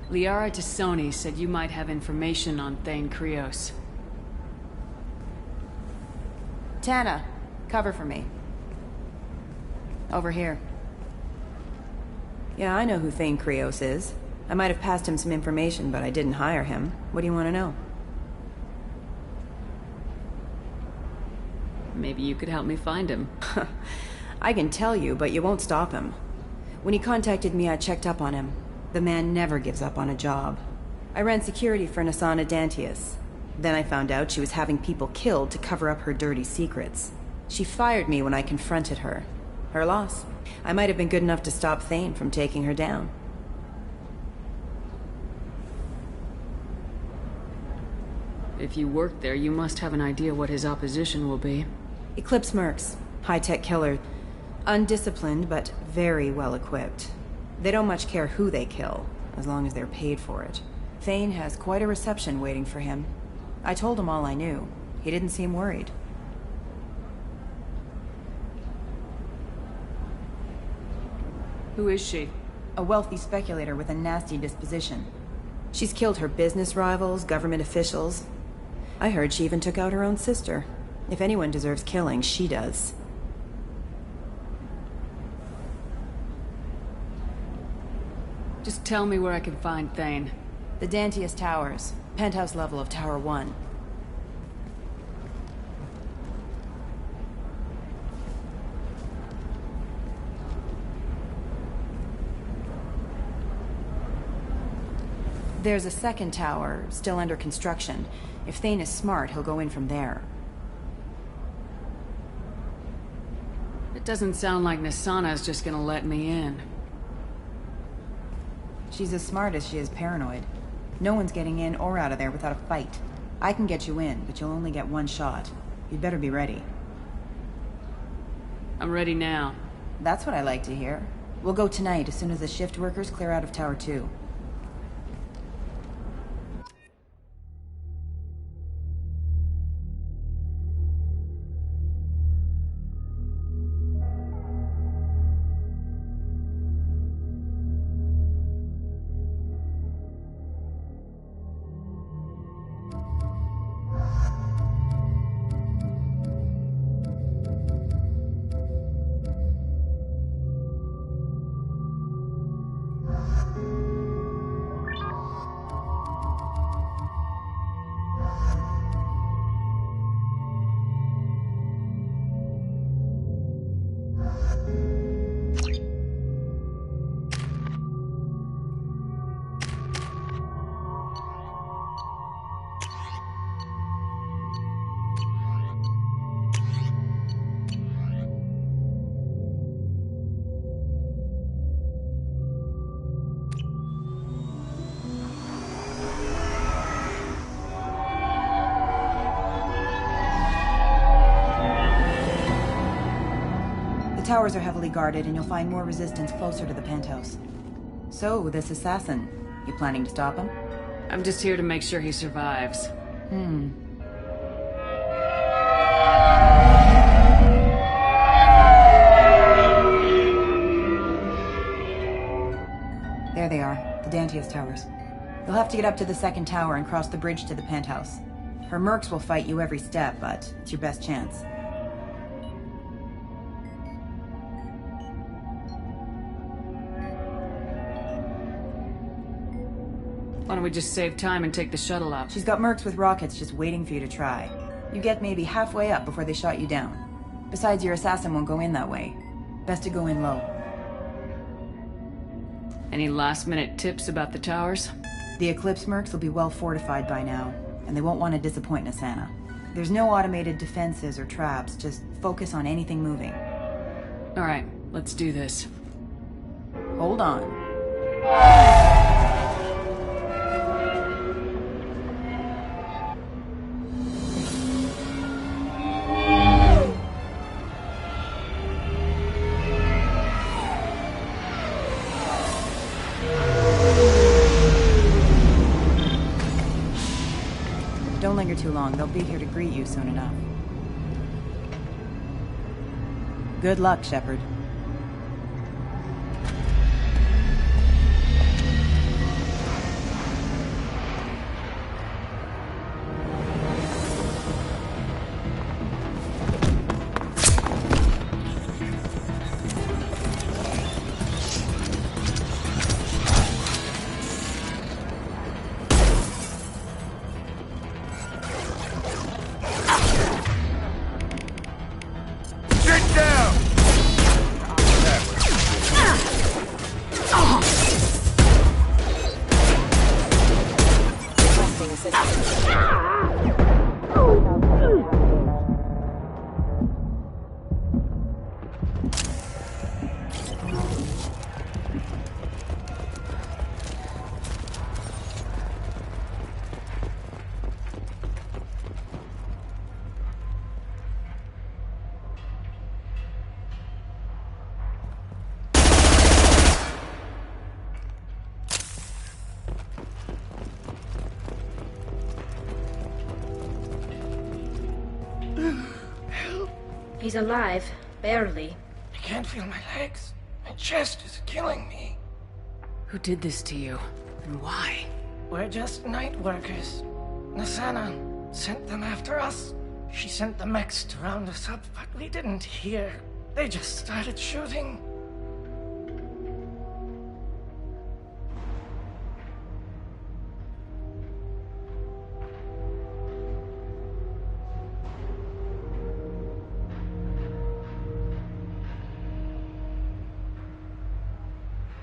Liara Tassoni said you might have information on Thane Krios. Tana, cover for me. Over here. Yeah, I know who Thane Krios is. I might have passed him some information, but I didn't hire him. What do you want to know? Maybe you could help me find him. I can tell you, but you won't stop him. When he contacted me, I checked up on him. The man never gives up on a job. I ran security for Nasana Dantius. Then I found out she was having people killed to cover up her dirty secrets. She fired me when I confronted her. Her loss. I might have been good enough to stop Thane from taking her down. If you work there, you must have an idea what his opposition will be. Eclipse mercs. High-tech killer. Undisciplined, but very well equipped. They don't much care who they kill, as long as they're paid for it. Thane has quite a reception waiting for him. I told him all I knew. He didn't seem worried. Who is she? A wealthy speculator with a nasty disposition. She's killed her business rivals, government officials. I heard she even took out her own sister. If anyone deserves killing, she does. Just tell me where I can find Thane. The Dantius Towers. Penthouse level of Tower 1. There's a second tower, still under construction. If Thane is smart, he'll go in from there. It doesn't sound like Nasana's just gonna let me in. She's as smart as she is paranoid. No one's getting in or out of there without a fight. I can get you in, but you'll only get one shot. You'd better be ready. I'm ready now. That's what I like to hear. We'll go tonight as soon as the shift workers clear out of Tower 2. The towers are heavily guarded, and you'll find more resistance closer to the penthouse. So, this assassin, you planning to stop him? I'm just here to make sure he survives. Adantia's towers. You'll have to get up to the second tower and cross the bridge to the penthouse. Her mercs will fight you every step, but it's your best chance. Why don't we just save time and take the shuttle up? She's got mercs with rockets just waiting for you to try. You get maybe halfway up before they shot you down. Besides, your assassin won't go in that way. Best to go in low. Any last-minute tips about the towers? The Eclipse mercs will be well fortified by now, and they won't want to disappoint Nassana. There's no automated defenses or traps, just focus on anything moving. Alright, let's do this. Hold on. Don't linger too long. They'll be here to greet you soon enough. Good luck, Shepard. He's alive. Barely. I can't feel my legs. My chest is killing me. Who did this to you? And why? We're just night workers. Nassana sent them after us. She sent the mechs to round us up, but we didn't hear. They just started shooting.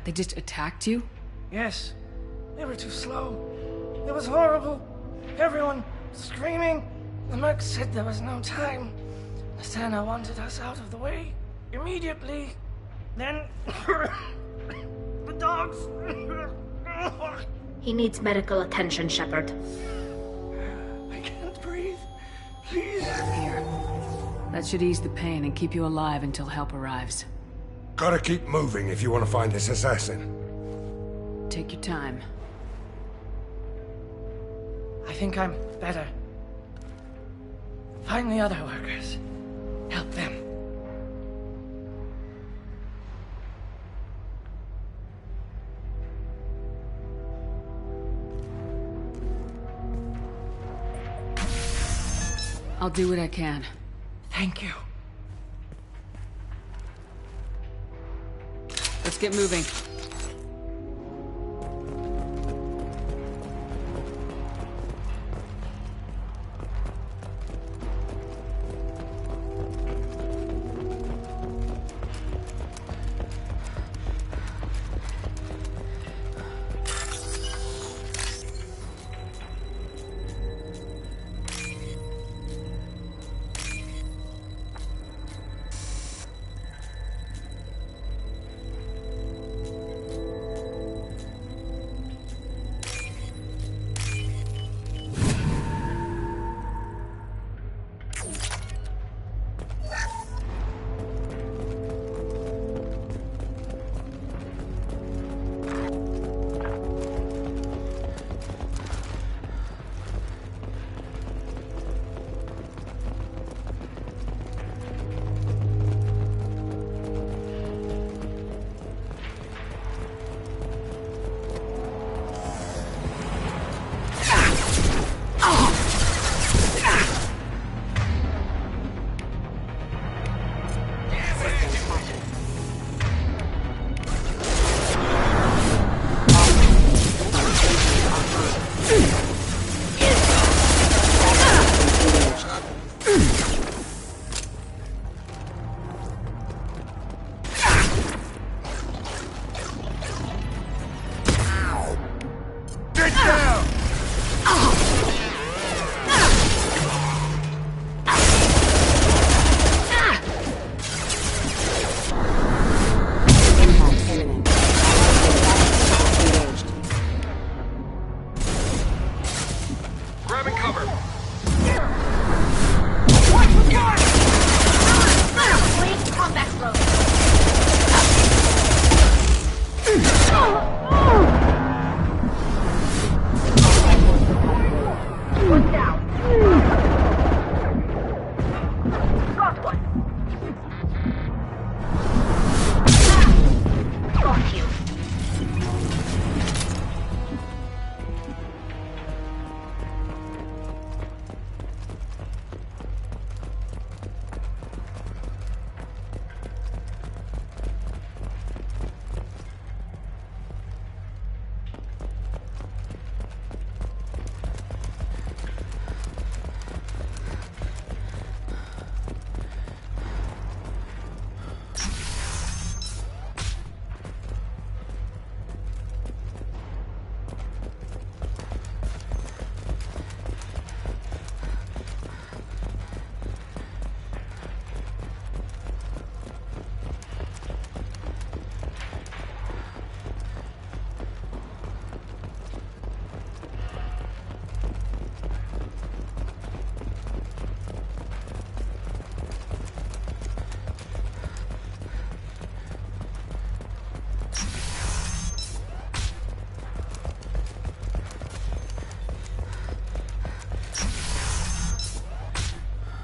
They just attacked you? Yes. They were too slow. It was horrible. Everyone screaming. The merc said there was no time. Nassana wanted us out of the way. Immediately. Then... the dogs... He needs medical attention, Shepard. I can't breathe. Please. Here. That should ease the pain and keep you alive until help arrives. Gotta keep moving if you want to find this assassin. Take your time. I think I'm better. Find the other workers. Help them. I'll do what I can. Thank you. Let's get moving. Grabbing cover. Watch the fire! Please, combat road. One down. Got one. Got you.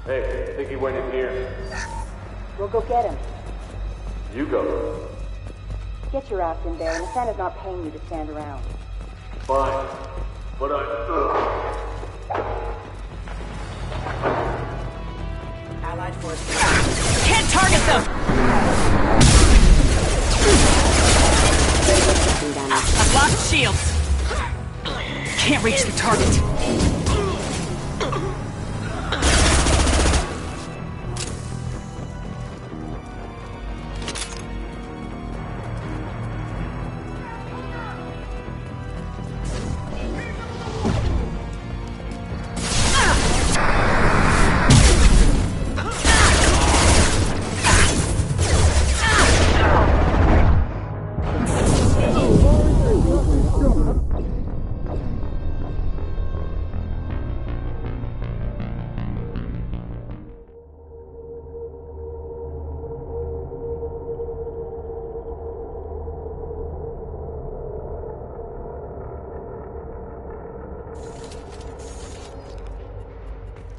Hey, I think he went in here. We'll go get him. You go. Get your ass in there, and the Santa's not paying you to stand around. Fine. But Allied forces. Can't target them! I've lost shields. Can't reach the target.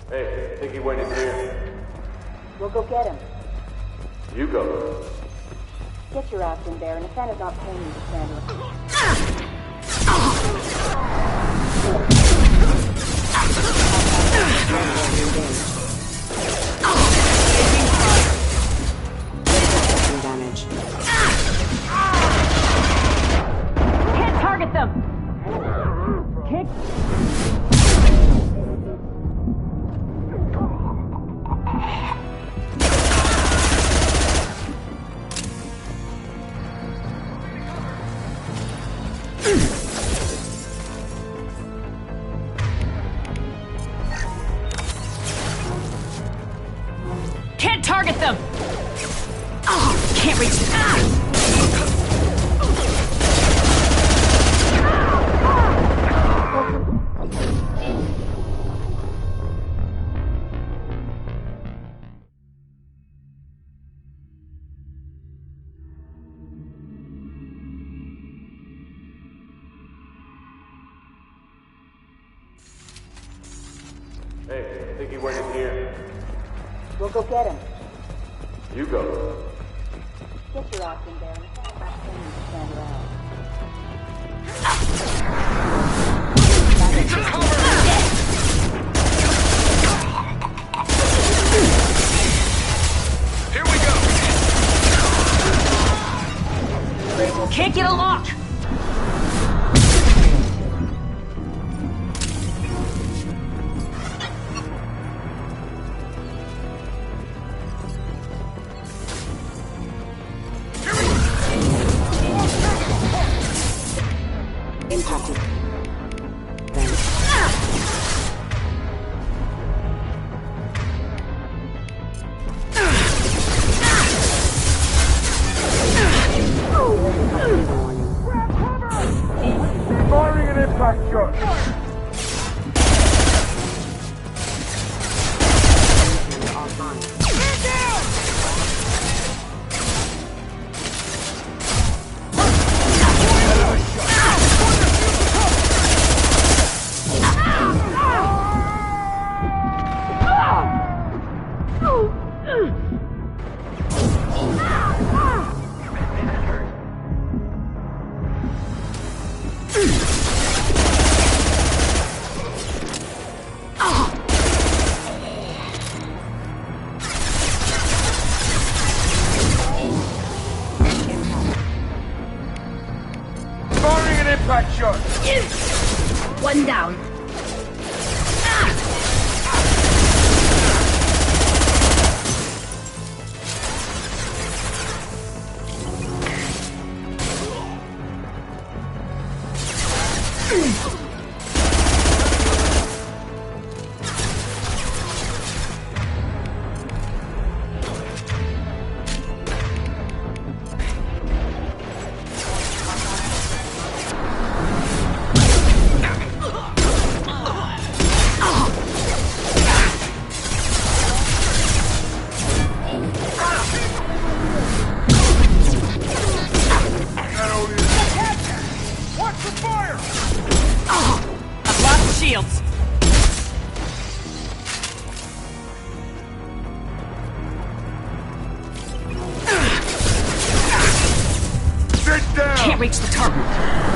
Hey, I think he went in here. We'll go get him. You go. Get your ass in there, and the Santa's not paying you to stand around. Damage. Can't target them! Kick! Can't target them! Oh, can't reach them. Hey, I think he went in here. We'll go get him. You go. Get your ass in there, and the Santa's not paying you to stand around. Here we go. Can't get a lock! Impacted. Then. crack shot. One down. Can't reach the target.